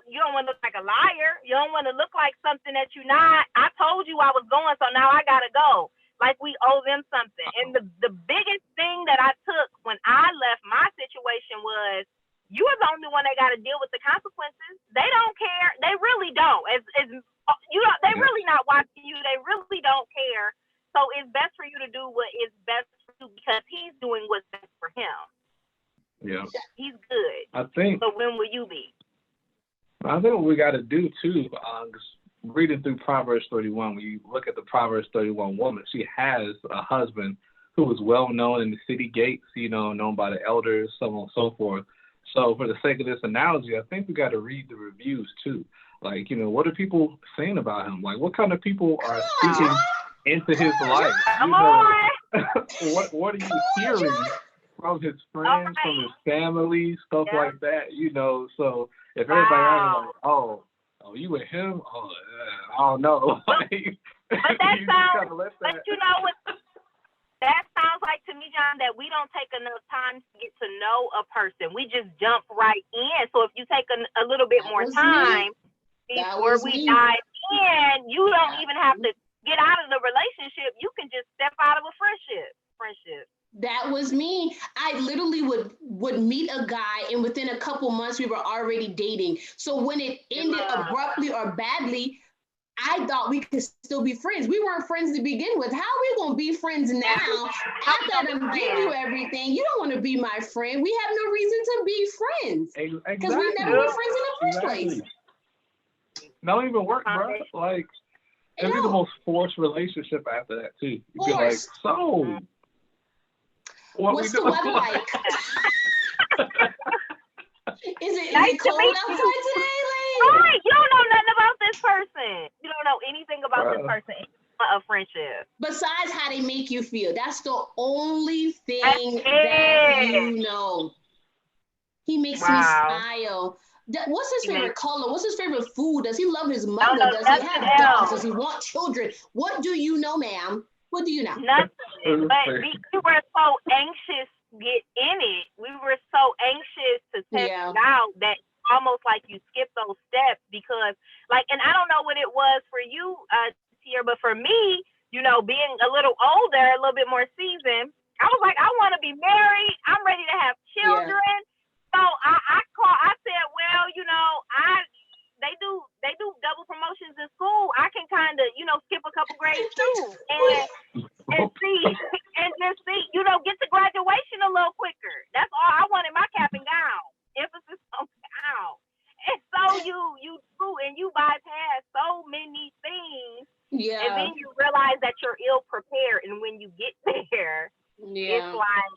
you don't want to look like a liar. You don't want to look like something that you're not. I told you I was going, so now I got to go. Like we owe them something. And the biggest thing that I took when I left my situation was, you are the only one that got to deal with the consequences. They don't care. They really don't. They really not watching you. They really don't care. So it's best for you to do what is best for you, because he's doing what's best for him. Yeah. He's good. I think. So when will you be? I think what we got to do too, reading through Proverbs 31, when you look at the Proverbs 31 woman, she has a husband who is well known in the city gates, known by the elders, so on and so forth. So for the sake of this analogy, I think we got to read the reviews too. Like, what are people saying about him? Like, what kind of people are speaking into his life? What are you hearing from his friends, from his family, stuff like that? So if everybody else is like, oh, you with him? Oh, I don't know. But that sounds, but you know what? That sounds like to me, John, that we don't take enough time to get to know a person. We just jump right in. So if you take a little bit more time before we dive in, you don't even have to get out of the relationship. You can just step out of a friendship. That was me. I literally would meet a guy, and within a couple months we were already dating. So when it ended abruptly or badly, I thought we could still be friends. We weren't friends to begin with. How are we going to be friends now? After I'm giving you everything, you don't want to be my friend. We have no reason to be friends. Because we never were friends in the first place. Not even work, bro. Like, it'd be the most forced relationship after that, too. You'd be like, so, what's the weather like? Is it cold outside today? Right, you don't know nothing about this person. You don't know anything about this person. It's not a friendship. Besides how they make you feel. That's the only thing that you know. He makes me smile. What's his favorite color? What's his favorite food? Does he love his mother? Does he have dogs? Does he want children? What do you know, ma'am? What do you know? Nothing. But we were so anxious to get in it. We were so anxious to test it out that almost like you skip those steps because, like, and I don't know what it was for you, Tier, but for me, you know, being a little older, a little bit more seasoned, I was like, I want to be married. I'm ready to have children. So I said, well, you know, they do double promotions in school. I can kind of, you know, skip a couple grades too, and just see, you know, get to graduation a little quicker. That's all I wanted. My cap and gown. Emphasis on gown. And so you do, and you bypass so many things. Yeah. And then you realize that you're ill prepared, and when you get there, it's like.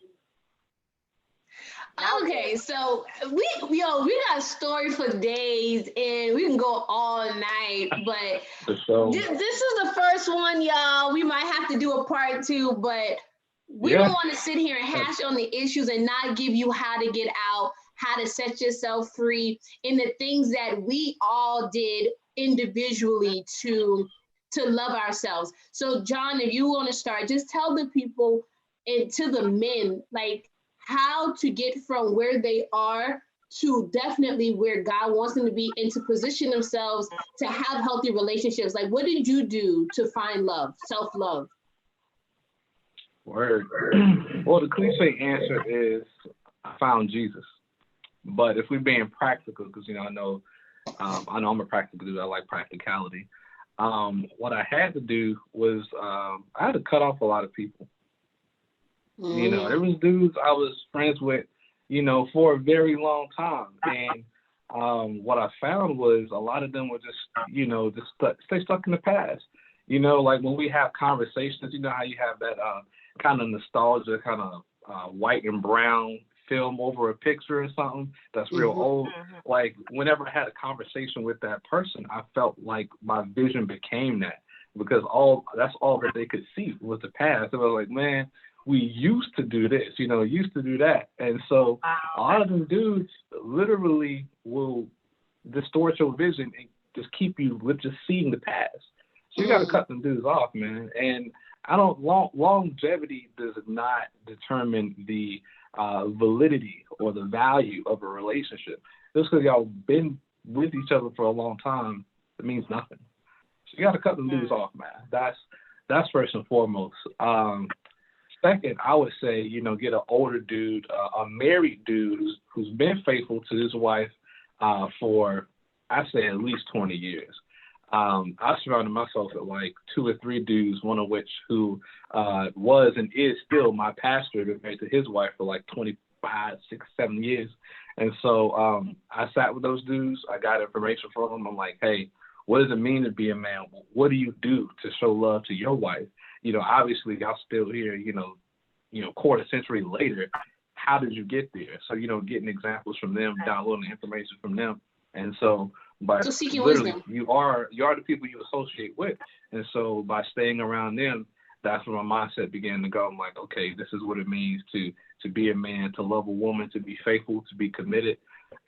Okay, so we got a story for days and we can go all night, but this is the first one, y'all. We might have to do a part 2, but we don't want to sit here and hash on the issues and not give you how to get out, how to set yourself free, and the things that we all did individually to love ourselves. So John, if you want to start, just tell the people and to the men, like, how to get from where they are to definitely where God wants them to be and to position themselves to have healthy relationships. Like, what did you do to find love, self-love? Word. Well, the cliche answer is I found Jesus. But if we're being practical, because, you know, I know I'm a practical dude. I like practicality. What I had to do was I had to cut off a lot of people. You know, there was dudes I was friends with, you know, for a very long time. And what I found was a lot of them were just, you know, stay stuck in the past. You know, like when we have conversations, you know how you have that kind of nostalgia, kind of white and brown film over a picture or something that's real old. Like whenever I had a conversation with that person, I felt like my vision became that because that's all that they could see was the past. It was like, man, we used to do this, you know, used to do that. And so a lot of them dudes literally will distort your vision and just keep you with just seeing the past. So you got to cut them dudes off, man. And longevity does not determine the validity or the value of a relationship. Just because y'all been with each other for a long time, it means nothing. So you got to cut them dudes off, man. That's first and foremost. Second, I would say, you know, get an older dude, a married dude who's been faithful to his wife for, I say, at least 20 years. I surrounded myself with like 2 or 3 dudes, one of which who was and is still my pastor, been married to his wife for like 25, 6, 7 years. And so I sat with those dudes. I got information from them. I'm like, hey, what does it mean to be a man? What do you do to show love to your wife? You know, obviously y'all still here, you know, quarter century later. How did you get there? So, you know, getting examples from them, downloading information from them. And so by literally, you are the people you associate with. And so by staying around them, that's where my mindset began to go. I'm like, okay, this is what it means to be a man, to love a woman, to be faithful, to be committed.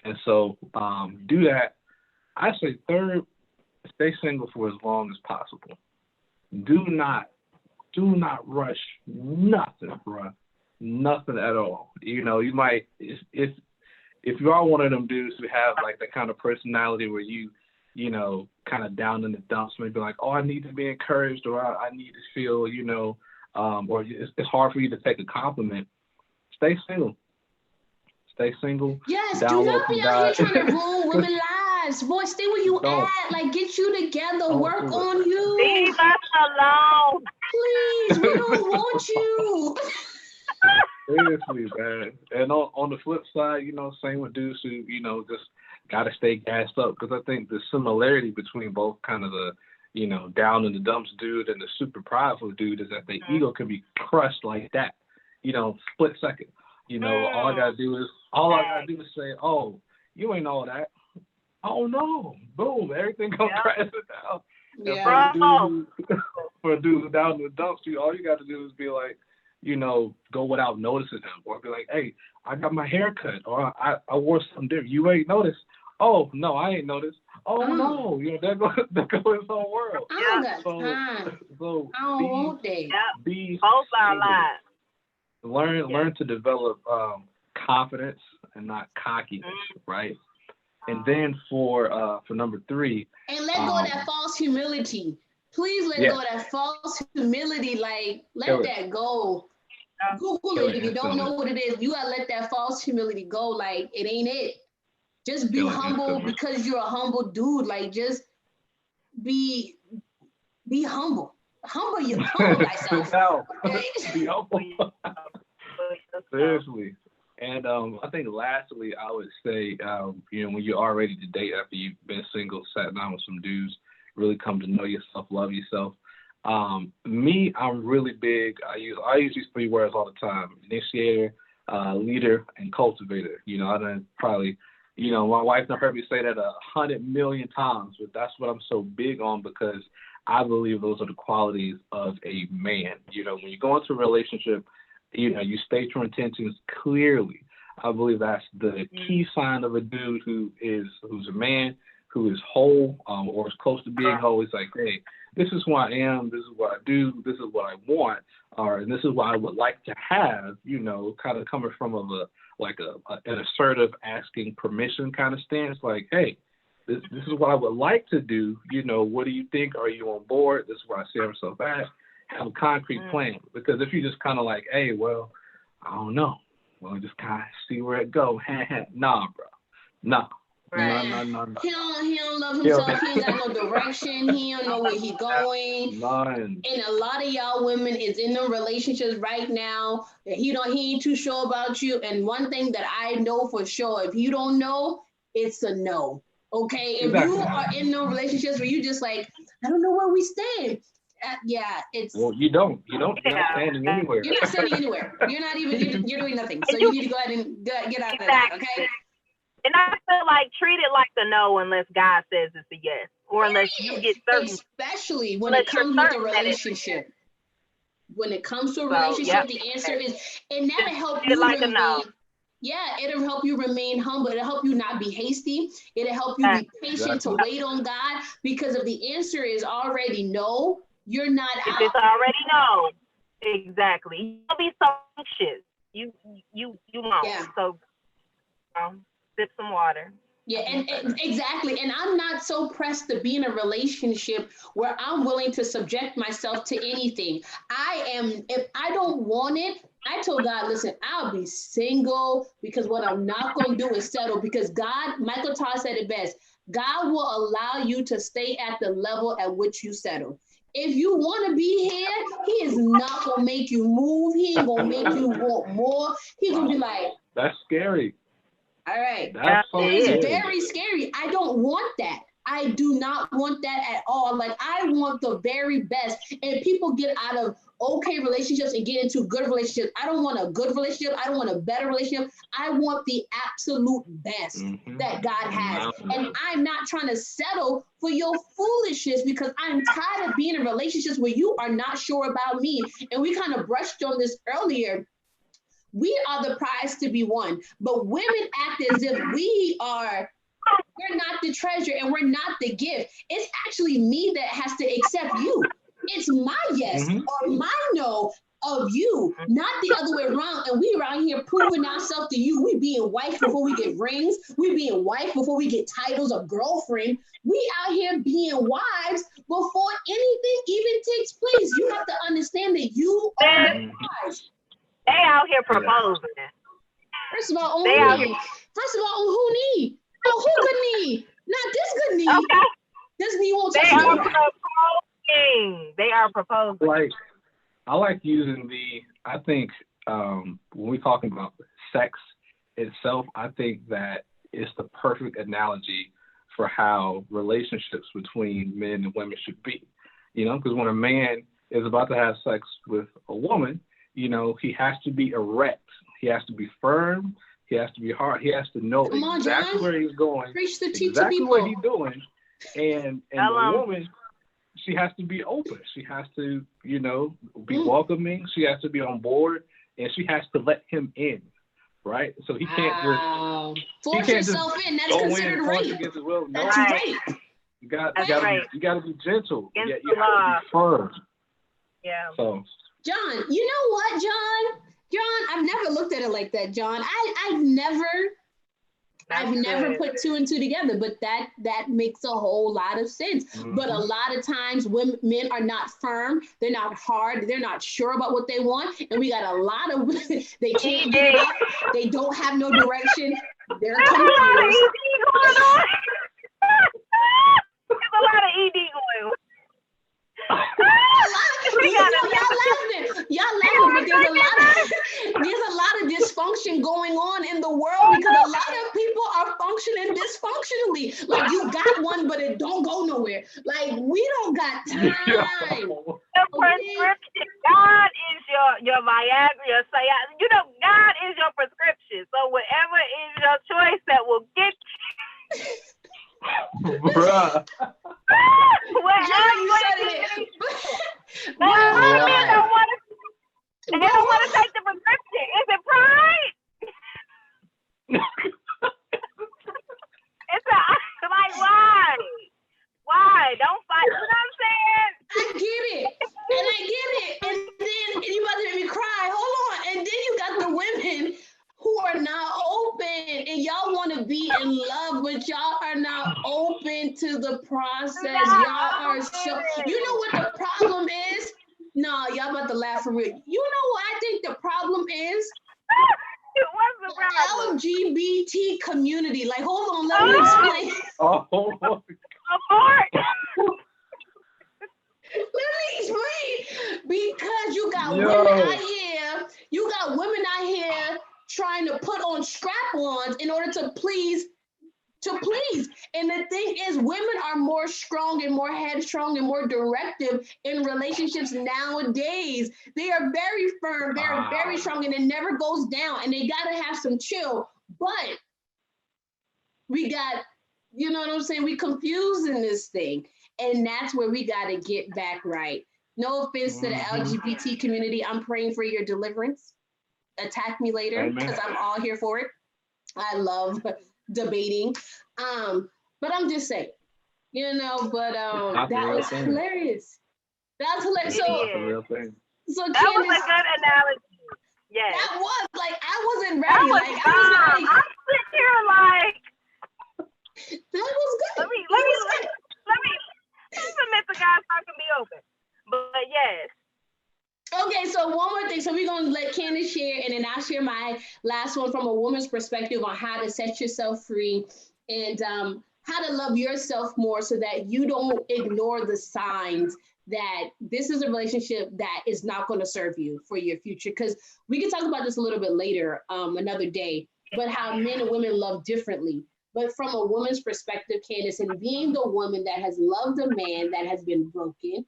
And so do that. I say third, stay single for as long as possible. Do not rush nothing, bro. Nothing at all. You know, you might, if you are one of them dudes who have like that kind of personality where you know, kind of down in the dumps, maybe like, oh, I need to be encouraged, or I need to feel, you know, or it's hard for you to take a compliment. Stay single. Stay single. Yes, do not be out here trying to ruin women's Yes, boy, stay where you at. Like, get you together, work on you. Leave us alone. Please, we don't want you. Seriously, man. And on the flip side, you know, same with dudes who, you know, just gotta stay gassed up, because I think the similarity between both kind of the, you know, down in the dumps dude and the super prideful dude is that the ego can be crushed like that, you know, split second. You know, all I gotta do is say, oh, you ain't all that. Oh no, boom, everything gonna crash it down. Yeah. For a dude down in the dumps, all you got to do is be like, you know, go without noticing him, or be like, hey, I got my hair cut, or I wore something different. You ain't noticed. Oh no, I ain't noticed. Oh no, you know, there goes his whole world. I don't got time. So I don't want that. Be both our lives. Learn to develop confidence and not cockiness, right? And then for number 3, and let go of that false humility. Please let go of that false humility. Like, let that go. Google it if you don't know what it is. You gotta let that false humility go. Like, it ain't it. Just be humble because you're a humble dude. Like, just be humble. Humble thyself. Okay? Be humble. Seriously. And I think lastly, I would say, you know, when you're all ready to date after you've been single, sat down with some dudes, really come to know yourself, love yourself. Me, I'm really big. I use these 3 words all the time: initiator, leader, and cultivator. You know, I done probably, you know, my wife done heard me say that 100 million times, but that's what I'm so big on, because I believe those are the qualities of a man. You know, when you go into a relationship, you know, you state your intentions clearly. I believe that's the key sign of a dude who's a man, who is whole, or is close to being whole. It's like, hey, this is who I am, this is what I do, this is what I want, and this is what I would like to have, you know, kind of coming from an assertive asking permission kind of stance. Like, hey, this is what I would like to do, you know, what do you think? Are you on board? This is where I see myself at. Have a concrete plan, because if you just kind of like, hey, well, I don't know, well, just kind of see where it go. Nah, bro, nah. Right. No. He don't love himself. He ain't got no direction. He don't know where he going. None. And a lot of y'all women is in them relationships right now that he ain't too sure about you. And one thing that I know for sure, if you don't know, it's a no. Okay, if you are in no relationships where you just like, I don't know where we stand. It's. Well, you don't. You're not standing anywhere. You're not standing anywhere. You're not even. You're doing nothing. So you need to go ahead and get out of that. Okay. And I feel like treat it like a no unless God says it's a yes, or unless you get certain. Especially when it comes with a relationship. When it comes to a relationship, the answer is, and that'll help you remain. Yeah, it'll help you remain humble. It'll help you not be hasty. It'll help you be patient to wait on God, because if the answer is already no, you're not out. It's already no. Exactly. You'll be so anxious. You won't. Yeah. So sip some water. Yeah, and exactly. And I'm not so pressed to be in a relationship where I'm willing to subject myself to anything. If I don't want it, I told God, listen, I'll be single, because what I'm not going to do is settle, because God, Michael Todd said it best, God will allow you to stay at the level at which you settle. If you want to be here, he is not going to make you move. He ain't going to make you want more. He's going to be like, that's scary. All right. That is very scary. I don't want that. I do not want that at all. Like, I want the very best. And people get out of okay relationships and get into good relationships. I don't want a good relationship. I don't want a better relationship. I want the absolute best that God has. And I'm not trying to settle for your foolishness, because I'm tired of being in relationships where you are not sure about me. And we kind of brushed on this earlier. We are the prize to be won, but women act as if we're not the treasure and we're not the gift. It's actually me that has to accept you. It's my yes or my no of you, not the other way around. And we around here proving ourselves to you. We being wife before we get rings. We being wife before we get titles of girlfriend. We out here being wives before anything even takes place. You have to understand that you are the prize. They out here proposing. First of all, on who need? Oh, who could need? Not this good knee. Okay. This knee won't They touch are the ground. proposing. They are proposing. Like, I like using I think when we're talking about sex itself, I think that it's the perfect analogy for how relationships between men and women should be. Because when a man is about to have sex with a woman, he has to be erect. He has to be firm. He has to be hard. He has to know exactly where he's going, exactly what he's doing. And the woman, she has to be open. She has to, be welcoming. She has to be on board, and she has to let him in, right? So he can't just force yourself in. That's considered rape. That's rape. You got to be gentle. You got to be firm. Yeah. So, John, you know what, John, I've never looked at it like that, John. I've never put two and two together, but that makes a whole lot of sense. Mm-hmm. But a lot of times men are not firm, they're not hard, they're not sure about what they want, and we got a lot of they can't get it up, they don't have no direction, they're confused. There's a lot of ED going on. Y'all laughing, but there's a lot of dysfunction going on in the world because a lot of people are functioning dysfunctionally. Like, you got one, but it don't go nowhere. Like, we don't got time. The prescription. God is your Viagra, your Cialis. God is your prescription. So whatever is your choice that will get you. Bruh. They don't want to take the prescription. Is it pride? It's like, why? Don't fight. You know what I'm saying? I get it. And then you about to make me cry. Hold on. And then you got the women who are not open, and y'all want to be in love, but y'all are not open to the process. Y'all are so. You know what the problem is? No, y'all about to laugh for real. You know what I think the problem is? What's the problem? LGBT community. Like, hold on, let me explain. Let me explain. Because you got women out here trying to put on strap-ons in order to please. And the thing is, women are more strong and more headstrong and more directive in relationships nowadays. They are very firm, very strong, and it never goes down. And they got to have some chill. But we got, you know what I'm saying? We confusing this thing. And that's where we got to get back right. No offense to the LGBT community. I'm praying for your deliverance. Attack me later, because I'm all here for it. I love debating. But I'm just saying, that was hilarious. That was hilarious. So that was a good analogy. Yes. That was like, I wasn't ready. I'm sitting here like, that was good. Let me submit the guys so I can be open. But yes. Okay, so one more thing. So we're going to let Candace share, and then I'll share my last one from a woman's perspective on how to set yourself free and how to love yourself more so that you don't ignore the signs that this is a relationship that is not going to serve you for your future. Because we can talk about this a little bit later, another day, but how men and women love differently. But from a woman's perspective, Candace, and being the woman that has loved a man that has been broken,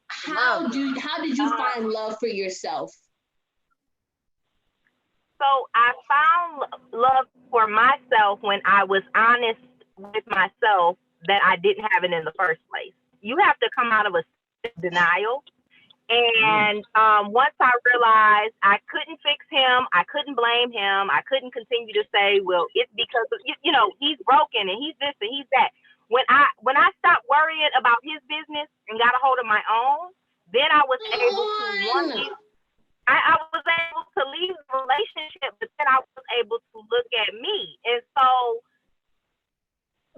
how did you find love for yourself? So I found love for myself when I was honest with myself that I didn't have it in the first place. You have to come out of a denial. And once I realized I couldn't fix him, I couldn't blame him, I couldn't continue to say, well, it's because of, he's broken and he's this and he's that. When I stopped worrying about his business and got a hold of my own, then I was able to I was able to leave the relationship, but then I was able to look at me. And so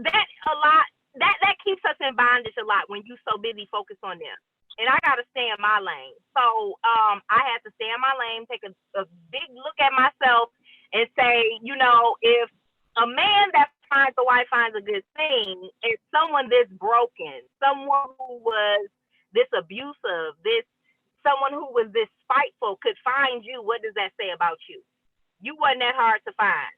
that keeps us in bondage a lot when you're so busy focused on them. And I got to stay in my lane. So I had to stay in my lane, take a big look at myself and say, if a man that's finds a wife finds a good thing, and someone this broken, someone who was this abusive, someone who was this spiteful could find you, what does that say about you? You wasn't that hard to find.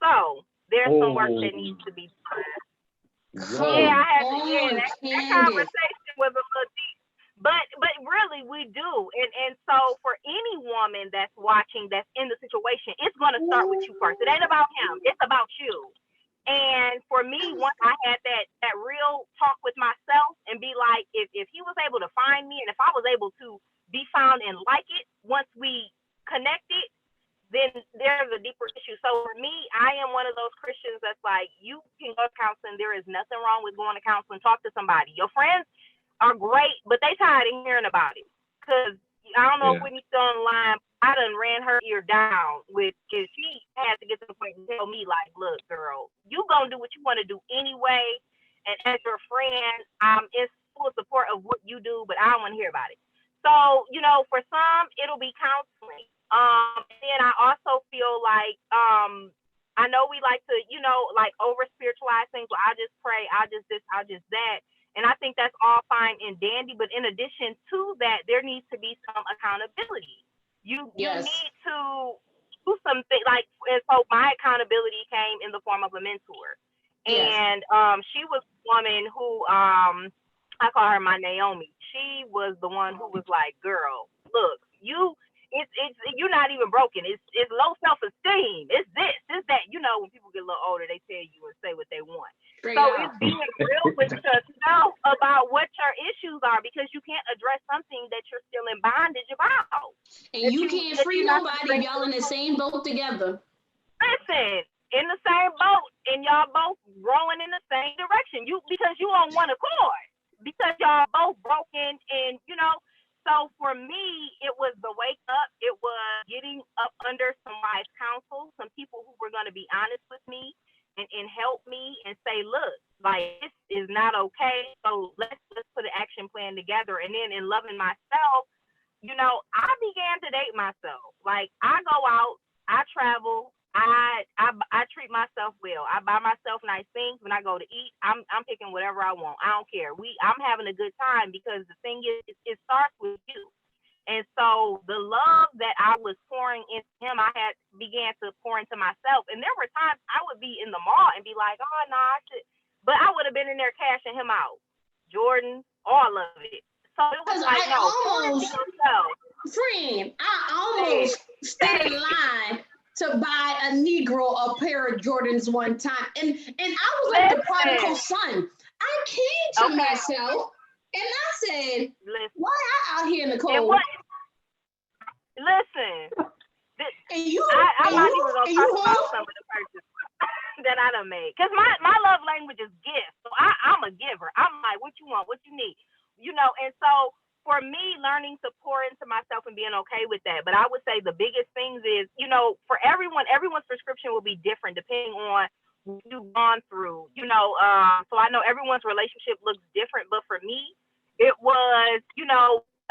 So there's some work that needs to be done. Yeah, I had to. Yeah, that conversation was a little deep. But really, we do. And so for any woman that's watching, that's in the situation, it's going to start with you first. It ain't about him. It's about you. And for me, once I had that real talk with myself and be like, if he was able to find me and if I was able to be found and like it, once we connected, then there's a deeper issue. So for me, I am one of those Christians that's like, you can go to counseling. There is nothing wrong with going to counseling. Talk to somebody. Your friends are great, but they tired of hearing about it. Because I don't know if Whitney's still on the line. I done ran her ear down because she had to get to the point and tell me, like, look, girl, you gonna do what you want to do anyway. And as your friend, I'm in full support of what you do, but I don't want to hear about it. So, for some, it'll be counseling. And then I also feel like, I know we like to, like over spiritualize things. Well, I'll just pray. I'll just this, I'll just that. And I think that's all fine and dandy. But in addition to that, there needs to be some accountability. You need to do something like, and so my accountability came in the form of a mentor. Yes. And she was a woman who, I call her my Naomi. She was the one who was like, girl, look, you're not even broken. It's low self-esteem. It's this, it's that. When people get a little older, they tell you and say what they want. It's being real with us about what your issues are, because you can't address something that you're still in bondage about. And you can't free nobody if y'all in the same boat together. Listen, in the same boat, and y'all both rowing in the same direction. Because you on one accord. Because y'all both broken, and so for me, it was the wake up. It was getting up under some wise counsel, some people who were going to be honest with me and help me and say, look, like, this is not okay. So let's put an action plan together. And then in loving myself, I began to date myself. Like, I go out, I travel, I treat myself well. I buy myself nice things. When I go to eat, I'm picking whatever I want. I don't care. I'm having a good time, because the thing is, it starts with you. And so the love that I was pouring into him, I had began to pour into myself. And there were times I would be in the mall and be like, oh no, I should, but I would have been in there cashing him out. Jordan, all of it. So it was like, I almost stood in line to buy a Negro a pair of Jordans one time. And I was like the prodigal son. I came to myself and I said, why I out here in the cold? Listen. And you, I'm not even going to talk about some of the purchases that I done made. Because my love language is gift. So I'm a giver. I'm like, what you want? What you need? And so for me, learning to pour into myself and being okay with that. But I would say the biggest things is, for everyone's prescription will be different depending on what you've gone through, so I know everyone's relationship looks different, but for me, it was,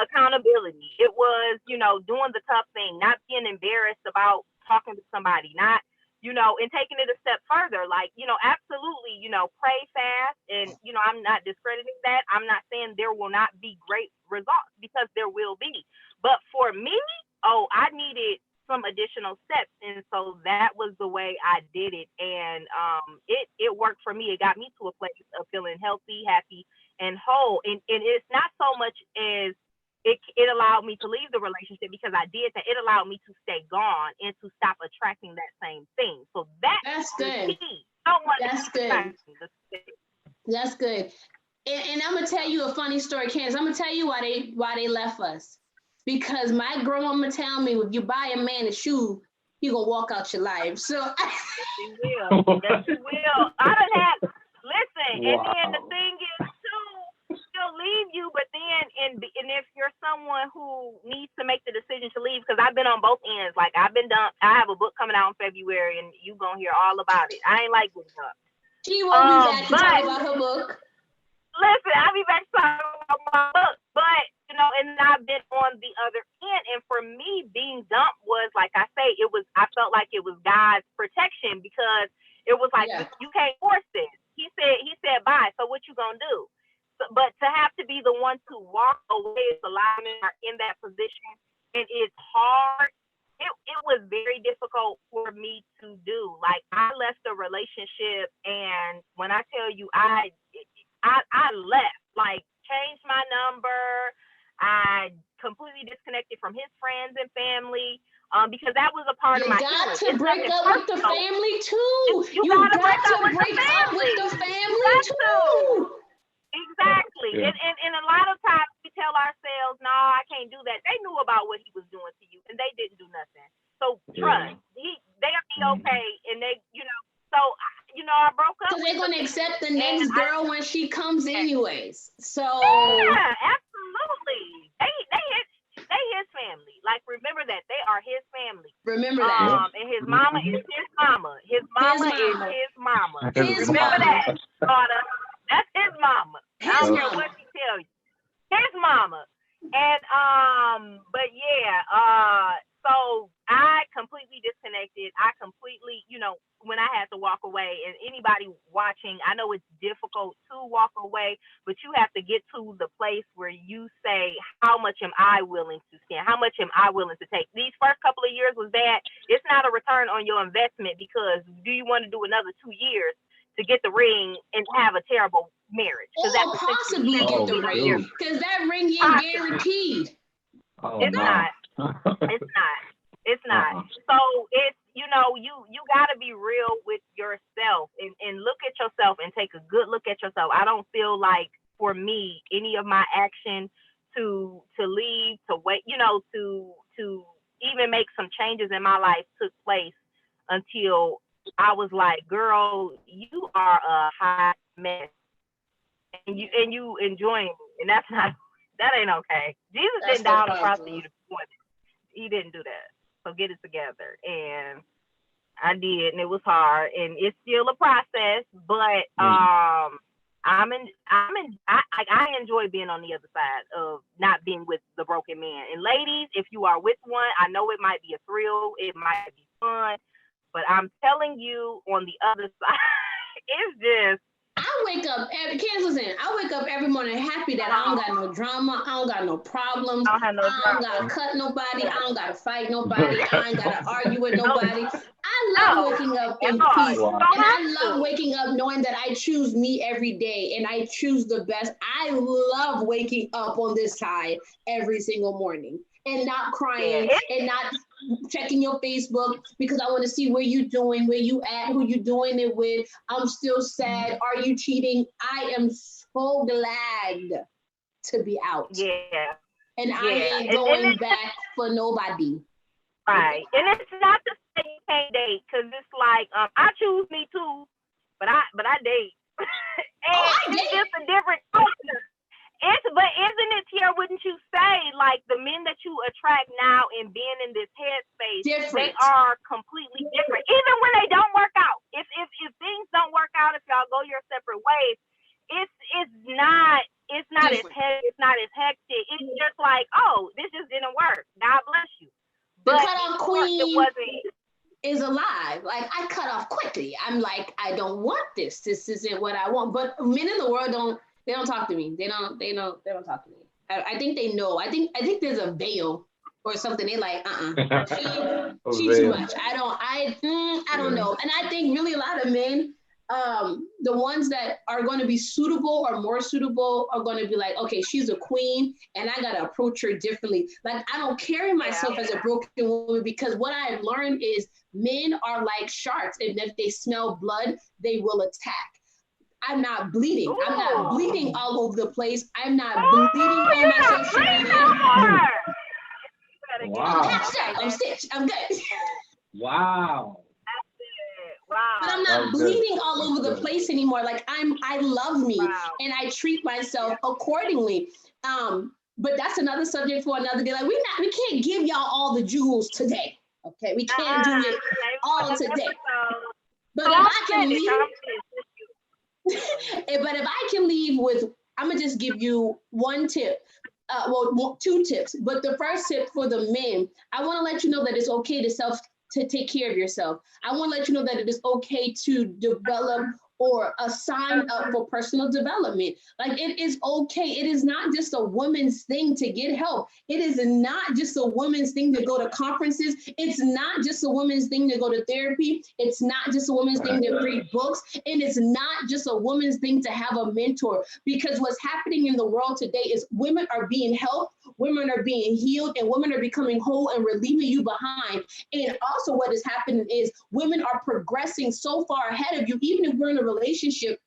accountability. It was, doing the tough thing, not being embarrassed about talking to somebody, not, and taking it a step further, like, absolutely, pray fast. And, I'm not discrediting that. I'm not saying there will not be great results, because there will be. But for me, I needed some additional steps. And so that was the way I did it. And it worked for me. It got me to a place of feeling healthy, happy, and whole. And it's not so much as it allowed me to leave the relationship, because I did that. It allowed me to stay gone and to stop attracting that same thing. So that's good. Key. That's good. That's good. And I'm gonna tell you a funny story, Candace. I'm gonna tell you why they left us. Because my grandmama tell me, if you buy a man a shoe, he gonna walk out your life. So yes, he will. Yes, he will. I don't have. Listen, wow. And then the thing is too, she'll leave you, but then and if you're someone who needs to make the decision to leave, because I've been on both ends. Like, I've been dumped. I have a book coming out in February, and you gonna hear all about it. I ain't like getting dumped. She will be back to talk about her book. Listen, I'll be back to talk about my book, but and I've been on the other end. And for me, being dumped was, like I say, I felt like it was God's protection, because It was like, you can't force this. He said, bye. So what you gonna do? So, but to have to be the one to walk away as a lot of men are in that position, and it's hard. It was very difficult for me to do. Like, I left a relationship, and when I tell you, I left, like, changed my number. I completely disconnected from his friends and family, because that was a part of my healing. You got to break up with the family too. You got to break up with the family too. Exactly. Yeah. And a lot of times we tell ourselves, no, I can't do that. They knew about what he was doing to you, and they didn't do nothing. So trust. They'll be okay, and they, so, I broke up. Because they're going to accept the next girl when she comes anyways. So. Yeah, absolutely. They his family. Like, remember that. They are his family. Remember that. And his mama is his mama. His mama is his mama. Remember that, daughter. That's his mama. I don't care what she tell you. His mama. And, but yeah, so I completely disconnected. I completely, when I had to walk away, and anybody watching, I know it's difficult to walk away, but you have to get to the place where you say, how much am I willing to stand? How much am I willing to take? These first couple of years was bad. It's not a return on your investment, because do you want to do another 2 years to get the ring and have a terrible marriage? Or possibly get the ring, because that ring ain't guaranteed. It's not. It's not. So it's, you got to be real with yourself and look at yourself and take a good look at yourself. I don't feel like, for me, any of my action to leave, to wait, to even make some changes in my life took place until I was like, girl, you are a hot mess, and you enjoying it, and that ain't okay. Jesus didn't die on the cross for you to point it. He didn't do that. So get it together. And I did, and it was hard, and it's still a process, but I enjoy being on the other side of not being with the broken man. And ladies, if you are with one, I know it might be a thrill, it might be fun, but I'm telling you, on the other side, it's just, I wake up every morning happy that I don't got no drama, I don't got no problems, I don't gotta cut nobody, I don't gotta fight nobody, I ain't gotta argue with nobody. I love waking up in peace, and I love waking up knowing that I choose me every day, and I choose the best. I love waking up on this side every single morning, and not crying, and not checking your Facebook because I want to see where you doing, where you at, who you doing it with. I'm still sad. Are you cheating? I am so glad to be out. Yeah. And I ain't going back for nobody. Right. And it's not to say you can't date, because it's like, I choose me too, but I date. And it's just a different culture. But isn't it, Tiara, wouldn't you say, like, the men that you attract now and being in this headspace, they are completely different, even when they don't work out. If things don't work out, if y'all go your separate ways, it's not as hectic. It's just like, oh, this just didn't work. God bless you. The cutoff queen is alive. Like, I cut off quickly. I'm like, I don't want this. This isn't what I want. But men in the world don't talk to me. They don't talk to me. I think they know. I think there's a veil or something. They like, she's too much. I don't know. And I think really a lot of men, the ones that are going to be suitable or more suitable are going to be like, okay, she's a queen, and I got to approach her differently. Like, I don't carry myself as a broken woman, because what I've learned is men are like sharks, and if they smell blood, they will attack. I'm not bleeding. Ooh. I'm not bleeding all over the place. I'm not bleeding on my social media. Wow. I'm stitched. I'm good. Wow. Wow. But I'm not bleeding all over the place anymore. Like, I love me, and I treat myself accordingly. But that's another subject for another day. Like, we can't give y'all all the jewels today. Okay, we can't do it all today. But if I can leave. But if I can leave with, I'm gonna just give you one tip. Two tips. But the first tip for the men, I want to let you know that it's okay to to take care of yourself. I want to let you know that it is okay to develop or sign up for personal development. Like, it is okay. It is not just a woman's thing to get help. It is not just a woman's thing to go to conferences. It's not just a woman's thing to go to therapy. It's not just a woman's thing to read books. And it's not just a woman's thing to have a mentor, because what's happening in the world today is women are being helped, women are being healed, and women are becoming whole and we're leaving you behind. And also what is happening is women are progressing so far ahead of you. Even if we're in a relationship,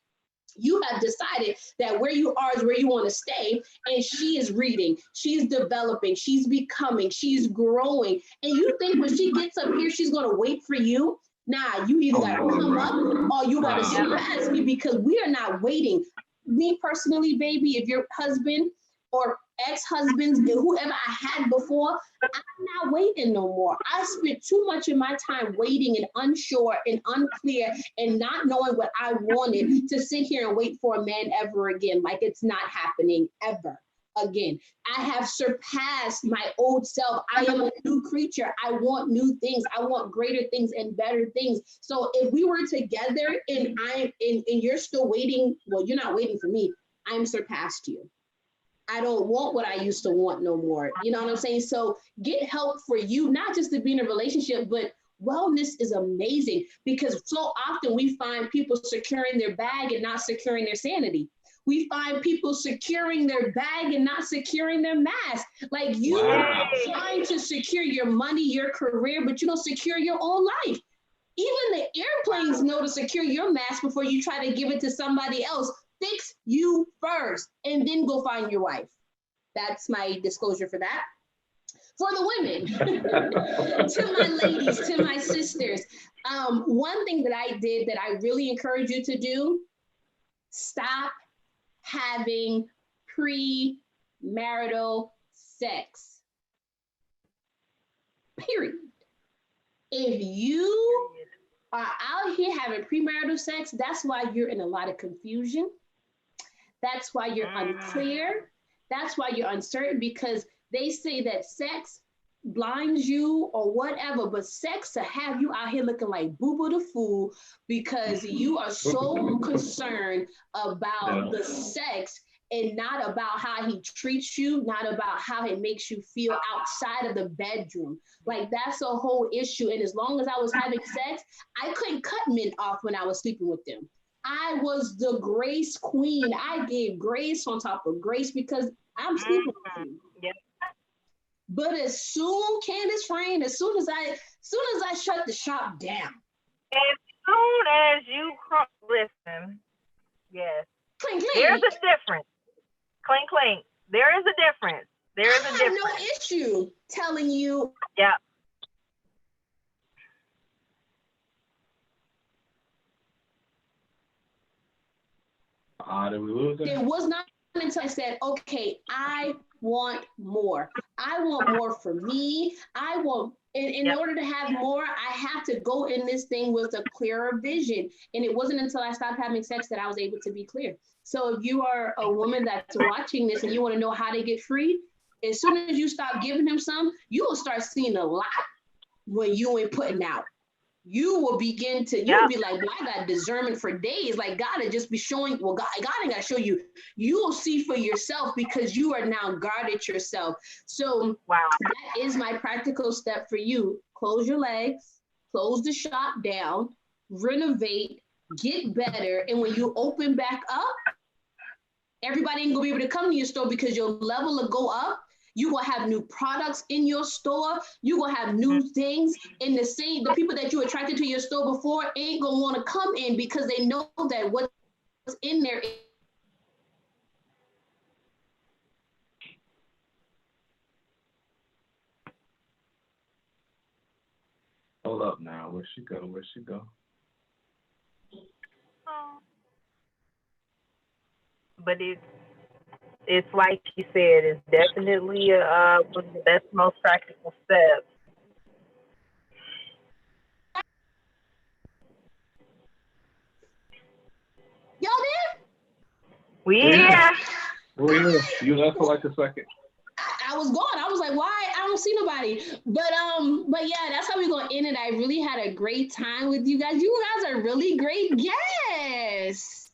you have decided that where you are is where you want to stay, and she is reading, she's developing, she's becoming, she's growing, and you think when she gets up here she's going to wait for you? Nah, you either got to come up or you got to surpass me, because we are not waiting. Me personally, baby, if your husband or ex-husbands, whoever I had before, I'm not waiting no more. I spent too much of my time waiting and unsure and unclear and not knowing what I wanted to sit here and wait for a man ever again. Like, it's not happening ever again. I have surpassed my old self. I am a new creature. I want new things. I want greater things and better things. So if we were together and you're still waiting, well, you're not waiting for me. I'm surpassed you. I don't want what I used to want no more. You know what I'm saying? So get help for you, not just to be in a relationship, but wellness is amazing, because so often we find people securing their bag and not securing their sanity. We find people securing their bag and not securing their mask. Like, you are trying to secure your money, your career, but you don't secure your own life. Even the airplanes know to secure your mask before you try to give it to somebody else. Fix you first and then go find your wife. That's my disclosure for that. For the women, to my ladies, to my sisters, one thing that I did that I really encourage you to do: stop having premarital sex. Period. If you are out here having premarital sex, that's why you're in a lot of confusion. That's why you're unclear. That's why you're uncertain, because they say that sex blinds you or whatever, but sex to have you out here looking like Boo Boo the Fool because you are so concerned about the sex and not about how he treats you, not about how it makes you feel outside of the bedroom. Like, that's a whole issue. And as long as I was having sex, I couldn't cut men off when I was sleeping with them. I was the grace queen. I gave grace on top of grace because I'm sleeping with you. Yeah. But as soon, Candace Rain, as soon as I shut the shop down. As soon as you listen, yes. Clink, clink. There's a difference. Clink, clink. There is a difference. There is a difference. I have no issue telling you. Yeah. Did we lose it? It was not until I said, okay, I want more. I want more for me. I want, in order to have more, I have to go in this thing with a clearer vision. And it wasn't until I stopped having sex that I was able to be clear. So if you are a woman that's watching this and you want to know how to get free, as soon as you stop giving him some, you will start seeing a lot when you ain't putting out. You will begin to, you'll be like, well, I got discernment for days. Like, God will just be showing, well, God ain't got to show you. You will see for yourself because you are now guarded yourself. So that is my practical step for you. Close your legs, close the shop down, renovate, get better. And when you open back up, everybody ain't gonna be able to come to your store because your level will go up. You will have new products in your store. You will have new things. And the people that you attracted to your store before ain't gonna want to come in because they know that what's in there. Hold up now. Where'd she go? Where'd she go? But it's like you said, it's definitely one of the best, most practical steps. Y'all there? We here. We're here. You left for like a second. I was gone. I was like, why? I don't see nobody. But yeah, that's how we're gonna end it. I really had a great time with you guys. You guys are really great guests.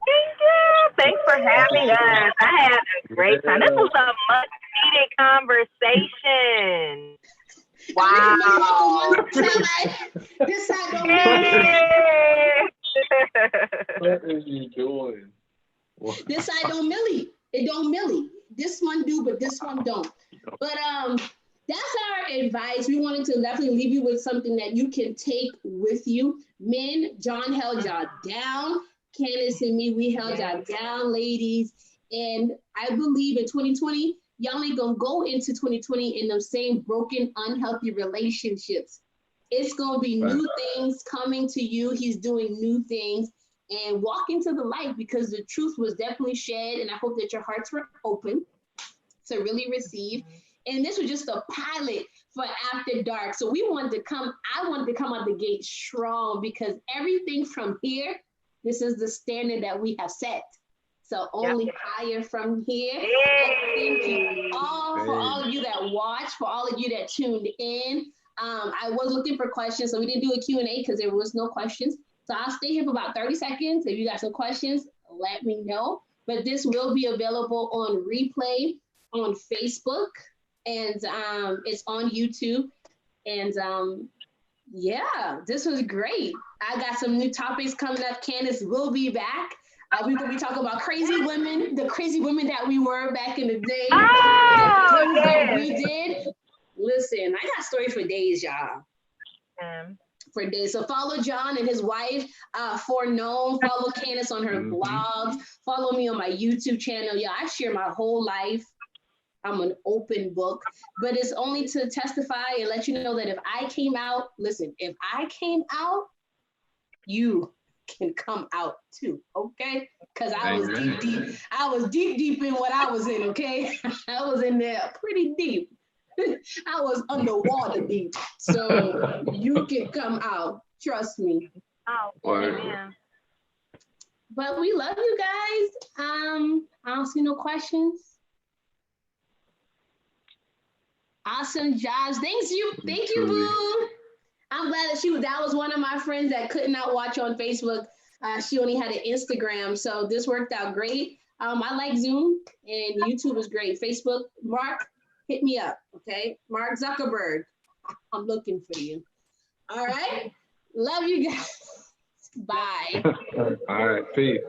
Thank you. Thanks for having us. I had a great time. This was a much needed conversation. Wow. This side don't What are you doing? This side don't millie. It don't millie. This one do, but this one don't. But that's our advice. We wanted to definitely leave you with something that you can take with you. Men, John held y'all down. Candace and me, we held y'all down, ladies. And I believe in 2020, y'all ain't gonna go into 2020 in those same broken, unhealthy relationships. It's gonna be new things coming to you. He's doing new things. And walk into the light, because the truth was definitely shed. And I hope that your hearts were open to really receive. And this was just a pilot for After Dark. So I wanted to come out the gate strong, because everything from here, this is the standard that we have set. So only higher from here. Thank you all for all of you that watched, for all of you that tuned in. I was looking for questions, so we didn't do a Q&A because there was no questions. So I'll stay here for about 30 seconds. If you got some questions, let me know. But this will be available on replay on Facebook, and it's on YouTube. And yeah, this was great. I got some new topics coming up. Candace will be back. We're going to be talking about crazy women, the crazy women that we were back in the day. That we did. Listen, I got stories for days, y'all. For days. So follow John and his wife, Foreknown. Follow Candace on her blogs. Follow me on my YouTube channel. Yeah, I share my whole life. I'm an open book, but it's only to testify and let you know that if I came out, listen, if I came out, you can come out too, okay? Because I was deep. I was deep in what I was in, okay? I was in there pretty deep. I was underwater deep. So you can come out. Trust me. Yeah. But we love you guys. I don't see no questions. Awesome, Josh. Thank you, boo. I'm glad that that was one of my friends that could not watch on Facebook. She only had an Instagram, so this worked out great. I like Zoom, and YouTube is great. Facebook, Mark, hit me up, okay? Mark Zuckerberg, I'm looking for you. All right? Love you guys. Bye. All right, peace.